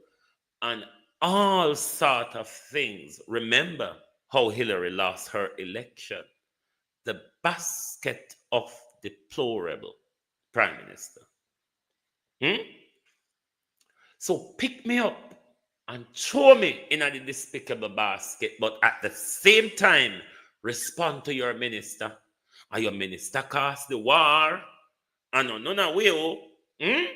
and all sort of things, remember how Hillary lost her election. The basket of deplorable, Prime Minister. So pick me up and throw me in the despicable basket, but at the same time, respond to your minister. And your minister cast the war, and none will. And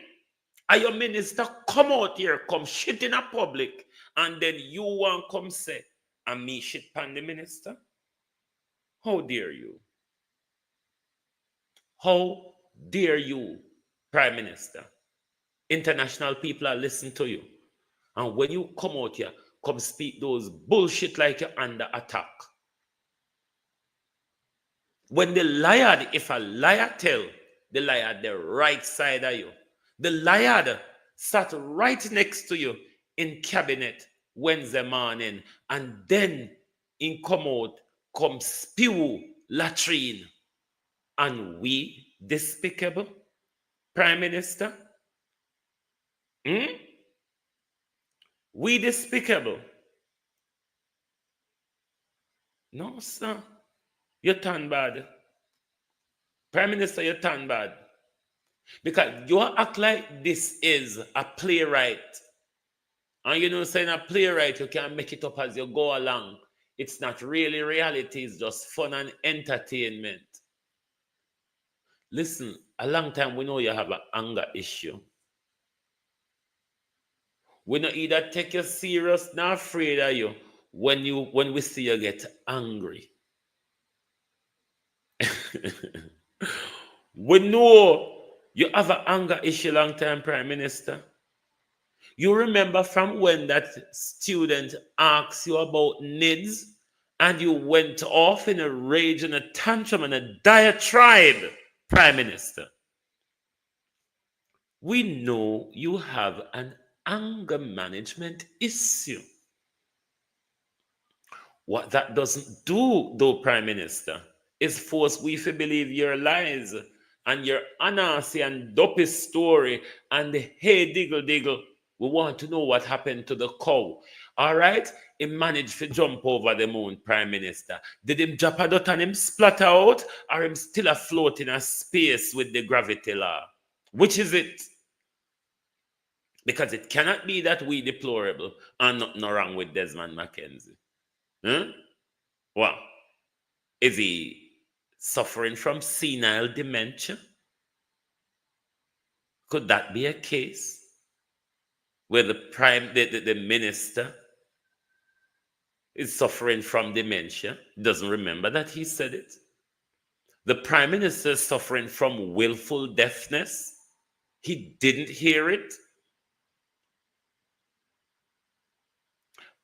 your minister come out here, come shit in a public, and then you want come say, and me shit pan the minister? How dare you? How dare you, Prime Minister? International people are listening to you. And when you come out here, come speak those bullshit like you're under attack. When the liar, if a liar tell, the liar the right side of you. The liar sat right next to you in cabinet Wednesday morning, and then in come out, come spew latrine. And we despicable, Prime Minister? We despicable? No, sir. You turn bad. Prime Minister, you turn bad. Because you act like this is a playwright. And you know, saying a playwright, you can make it up as you go along. It's not really reality, it's just fun and entertainment. Listen, a long time we know you have an anger issue. We not either take you serious nor afraid of you when we see you get angry. We know you have an anger issue long time, Prime Minister. You remember from when that student asked you about NIDS and you went off in a rage and a tantrum and a diatribe, Prime Minister. We know you have an anger management issue. What that doesn't do, though, Prime Minister, is force we to believe your lies and your anansi and dopey story and the hey diggle diggle. We want to know what happened to the cow. All right? He managed to jump over the moon, Prime Minister. Did him drop a dot and him splatter out, or him still afloat in a space with the gravity law? Which is it? Because it cannot be that we deplorable and nothing wrong with Desmond McKenzie. Well, is he suffering from senile dementia? Could that be a case where the minister is suffering from dementia? Doesn't remember that he said it. The Prime Minister is suffering from willful deafness. He didn't hear it.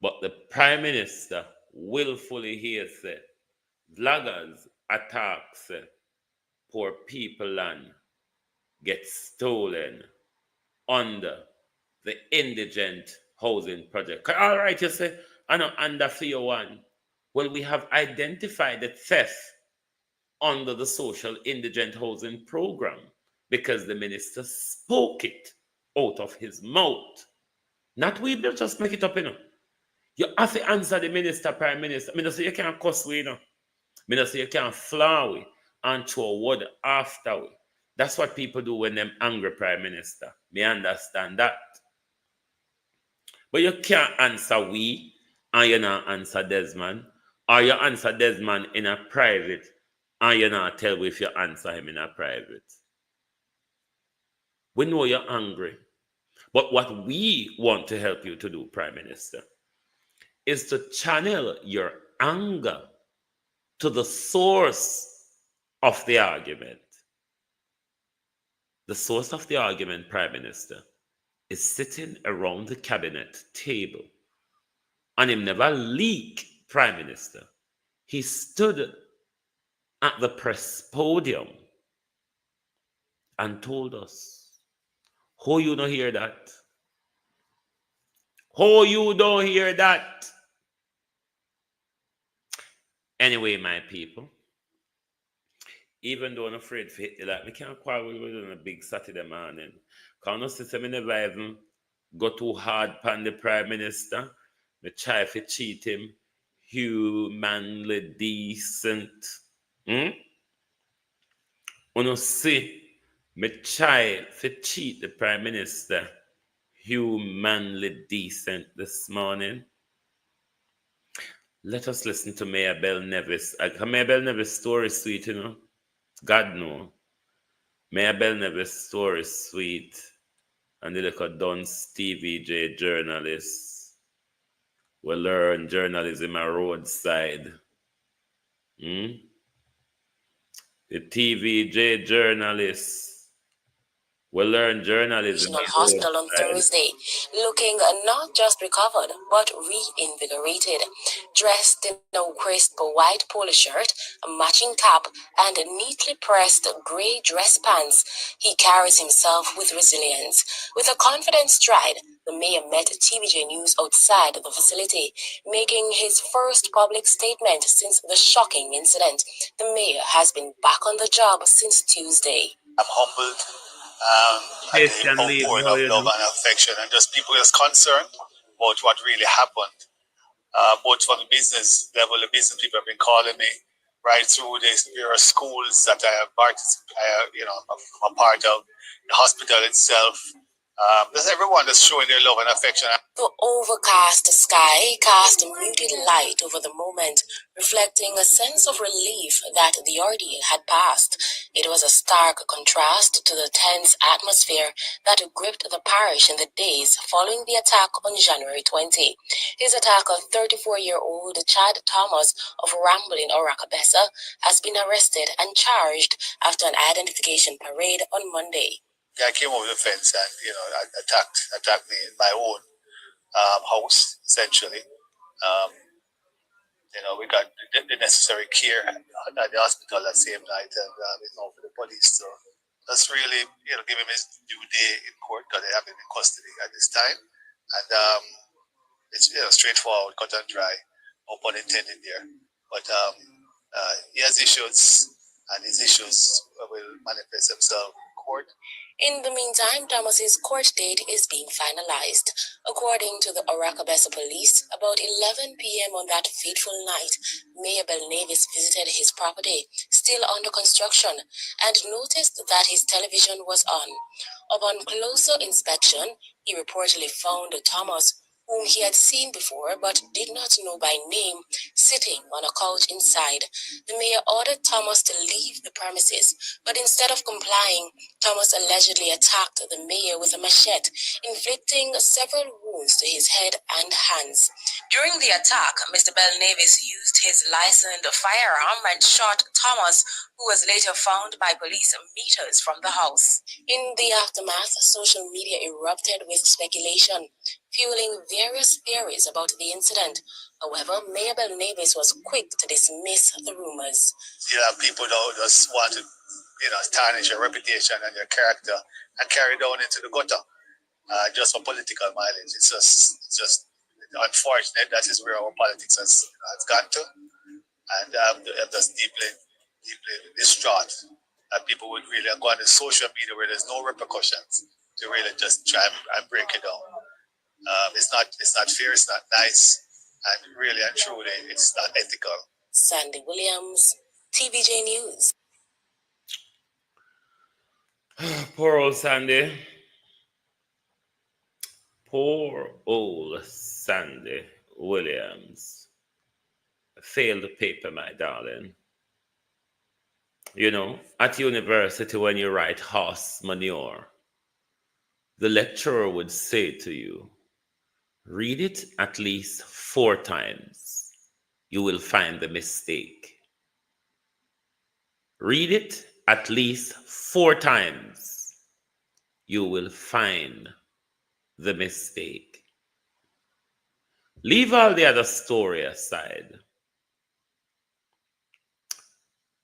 But the Prime Minister willfully hears it. Vloggers attacks poor people land get stolen under the indigent housing project. All right, you say, I know under 301. Well, we have identified the theft under the social indigent housing program because the minister spoke it out of his mouth. Not we just make it up, you know. You have to answer the minister, Prime Minister. Minister, you can't cuss we, you know. Minister, you can't flower we and throw a word after we. That's what people do when they're angry, Prime Minister. Me understand that. But you can't answer we and you not answer Desmond. Or you answer Desmond in a private and you not tell if you answer him in a private. We know you're angry. But what we want to help you to do, Prime Minister, is to channel your anger to the source of the argument. The source of the argument, Prime Minister, is sitting around the cabinet table. And him never leak, Prime Minister. He stood at the press podium and told us, how you don't hear that? How you don't hear that? Anyway, my people, even though I'm afraid to hit the light, I can't quarrel with you on a big Saturday morning. Because no system never even go too hard upon the Prime Minister. I try to cheat him. Humanly decent. You see, me try to cheat the Prime Minister humanly decent this morning. Let us listen to Mayor Bell Nevis. Mayor Bell Nevis' story is sweet, you know. God know. Mayor Bell Nevis' story is sweet. And the little Dunce TVJ journalists will learn journalism a roadside. The TVJ journalists will learn journalism. Hospital on Thursday, looking not just recovered but reinvigorated. Dressed in a crisp white polo shirt, a matching cap, and neatly pressed grey dress pants, he carries himself with resilience. With a confident stride, the mayor met TVJ News outside the facility, making his first public statement since the shocking incident. The mayor has been back on the job since Tuesday. I'm humbled. At the outpouring of love and affection, and just people just concerned about what really happened. Both from the business level, the business people have been calling me right through this. There are schools that I have I'm a part of, the hospital itself. There's everyone that's showing their love and affection. The overcast sky cast a muted light over the moment, reflecting a sense of relief that the ordeal had passed. It was a stark contrast to the tense atmosphere that gripped the parish in the days following the attack on January 20. His attacker, 34-year-old Chad Thomas of Ramble in Orakabessa, has been arrested and charged after an identification parade on Monday. I came over the fence and attacked me in my own house, essentially. We got the necessary care at the hospital that same night, and for the police. So that's really, give him his due day in court because they have him in custody at this time. And it's straightforward, cut and dry, no pun intended there. But he has issues, and his issues will manifest themselves in court. In the meantime, Thomas's court date is being finalized. According to the Orakabessa police, about 11 p.m. on that fateful night, Mayor Bell Nevis visited his property, still under construction, and noticed that his television was on. Upon closer inspection, he reportedly found Thomas, whom he had seen before but did not know by name, sitting on a couch inside. The mayor ordered Thomas to leave the premises, but instead of complying, Thomas allegedly attacked the mayor with a machete, inflicting several wounds to his head and hands. During the attack, Mr. Bell Nevis used his licensed firearm and shot Thomas, who was later found by police meters from the house. In the aftermath, social media erupted with speculation, fueling various theories about the incident. However, Mayor Bell Nevis was quick to dismiss the rumors. People don't just want to, tarnish your reputation and your character and carry down into the gutter just for political mileage. It's just unfortunate that is where our politics has gone to, and I'm just deeply distraught that people would really go on the social media where there's no repercussions to really just try and break it down. It's not fair, it's not nice, and really and truly it's not ethical. Sandy Williams, TVJ News. Poor old Sandy. Poor old Sandy Williams. Failed paper, my darling. You know, at university when you write horse manure, the lecturer would say to you, read it at least 4 times. You will find the mistake. Read it at least 4 times. You will find the mistake. Leave all the other story aside.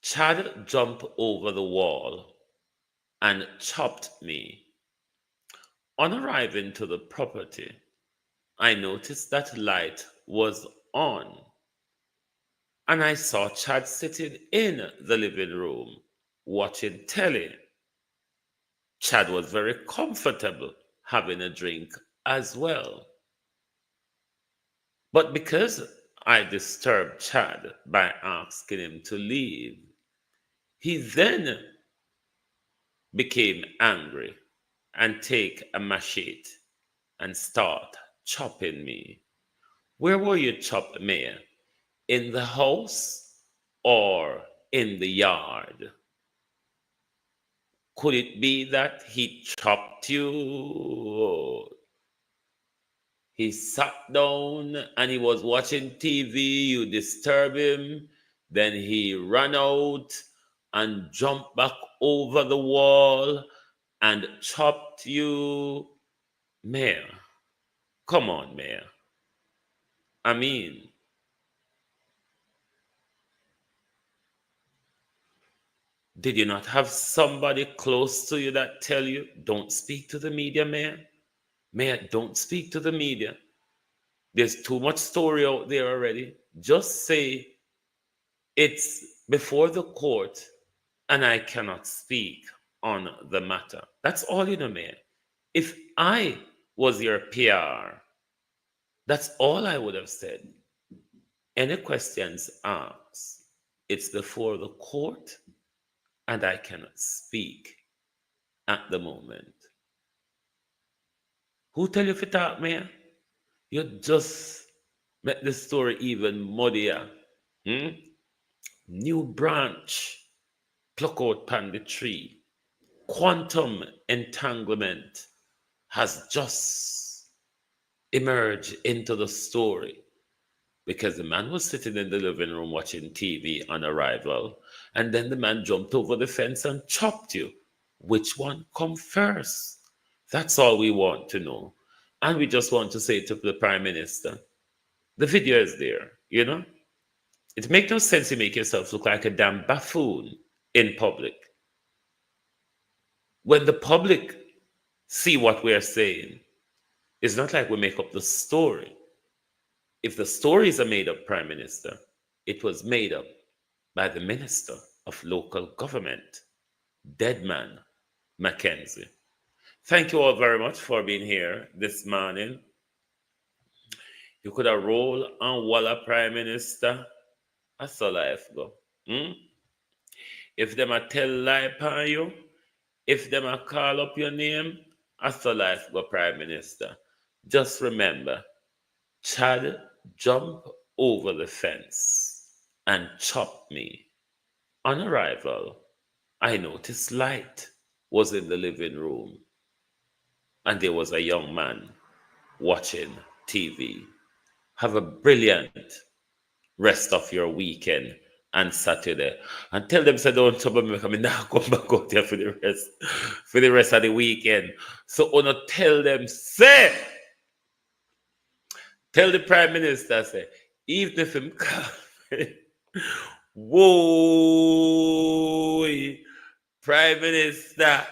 Chad jumped over the wall and chopped me. On arriving to the property, I noticed that light was on, and I saw Chad sitting in the living room watching telly. Chad was very comfortable having a drink as well. But because I disturbed Chad by asking him to leave, he then became angry and take a machete and start chopping me. Where were you chopped, Mayor? In the house or in the yard? Could it be that he chopped you? He sat down and he was watching TV, you disturb him, then he ran out and jumped back over the wall and chopped you. Mayor, come on, Mayor. I mean, did you not have somebody close to you that tell you, don't speak to the media, Mayor? Mayor, don't speak to the media. There's too much story out there already. Just say it's before the court and I cannot speak on the matter. That's all you know, Mayor. If I was your PR, that's all I would have said. Any questions asked, it's before the court and I cannot speak at the moment. Who tell you to talk, Mayor? You just make the story even muddier. New branch, pluck out pan the tree. Quantum entanglement has just emerged into the story because the man was sitting in the living room watching TV on arrival, and then the man jumped over the fence and chopped you. Which one come first? That's all we want to know. And we just want to say to the Prime Minister, the video is there, you know? It makes no sense to make yourself look like a damn buffoon in public. When the public see what we are saying, it's not like we make up the story. If the story is a made-up Prime Minister, it was made up by the Minister of Local Government, Desmond, McKenzie. Thank you all very much for being here this morning. You could have rolled on Walla Prime Minister. That's all life go. If them a tell lie upon you, if them a call up your name, that's all life go, Prime Minister. Just remember, Chad jumped over the fence and chopped me. On arrival, I noticed light was in the living room, and there was a young man watching TV. Have a brilliant rest of your weekend and Saturday. And tell them, say, don't trouble me, because I now come back out here for the rest of the weekend. So wanna tell them, say, tell the Prime Minister, say, even if him call me, whoa, Prime Minister,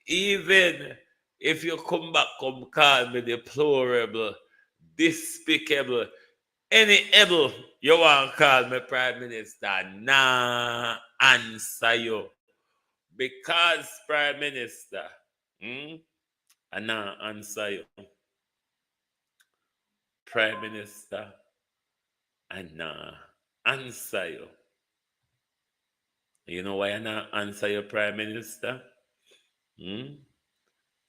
even if you come back, come call me deplorable, despicable, any able you want to call me Prime Minister, nah, answer you. Because Prime Minister, I nah answer you. Prime Minister, I nah answer you. You know why I nah answer you, Prime Minister? You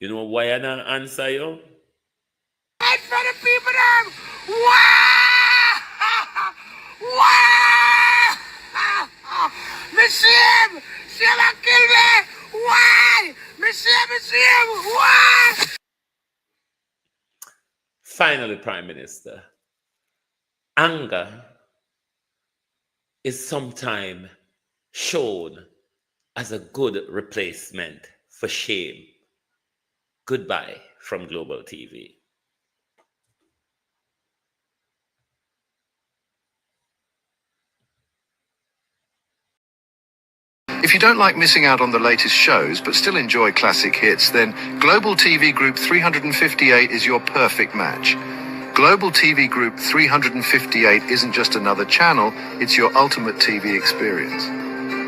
know why I nah answer you? And for the people them, wow! Wow! Me see him! Finally, Prime Minister, anger is sometimes shown as a good replacement for shame. Goodbye from Global TV. If you don't like missing out on the latest shows but still enjoy classic hits, then Global TV Group 358 is your perfect match. Global TV Group 358 isn't just another channel, it's your ultimate TV experience.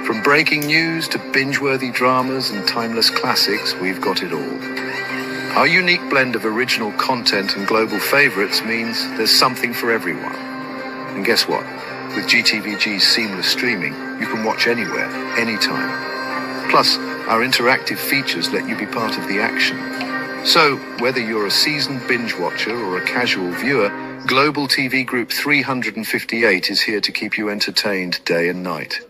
From breaking news to binge-worthy dramas and timeless classics, we've got it all. Our unique blend of original content and global favorites means there's something for everyone. And guess what? With GTVG's seamless streaming, you can watch anywhere, anytime. Plus, our interactive features let you be part of the action. So, whether you're a seasoned binge watcher or a casual viewer, Global TV Group 358 is here to keep you entertained day and night.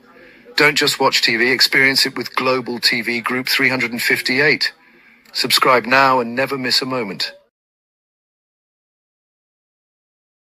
Don't just watch TV, experience it with Global TV Group 358. Subscribe now and never miss a moment.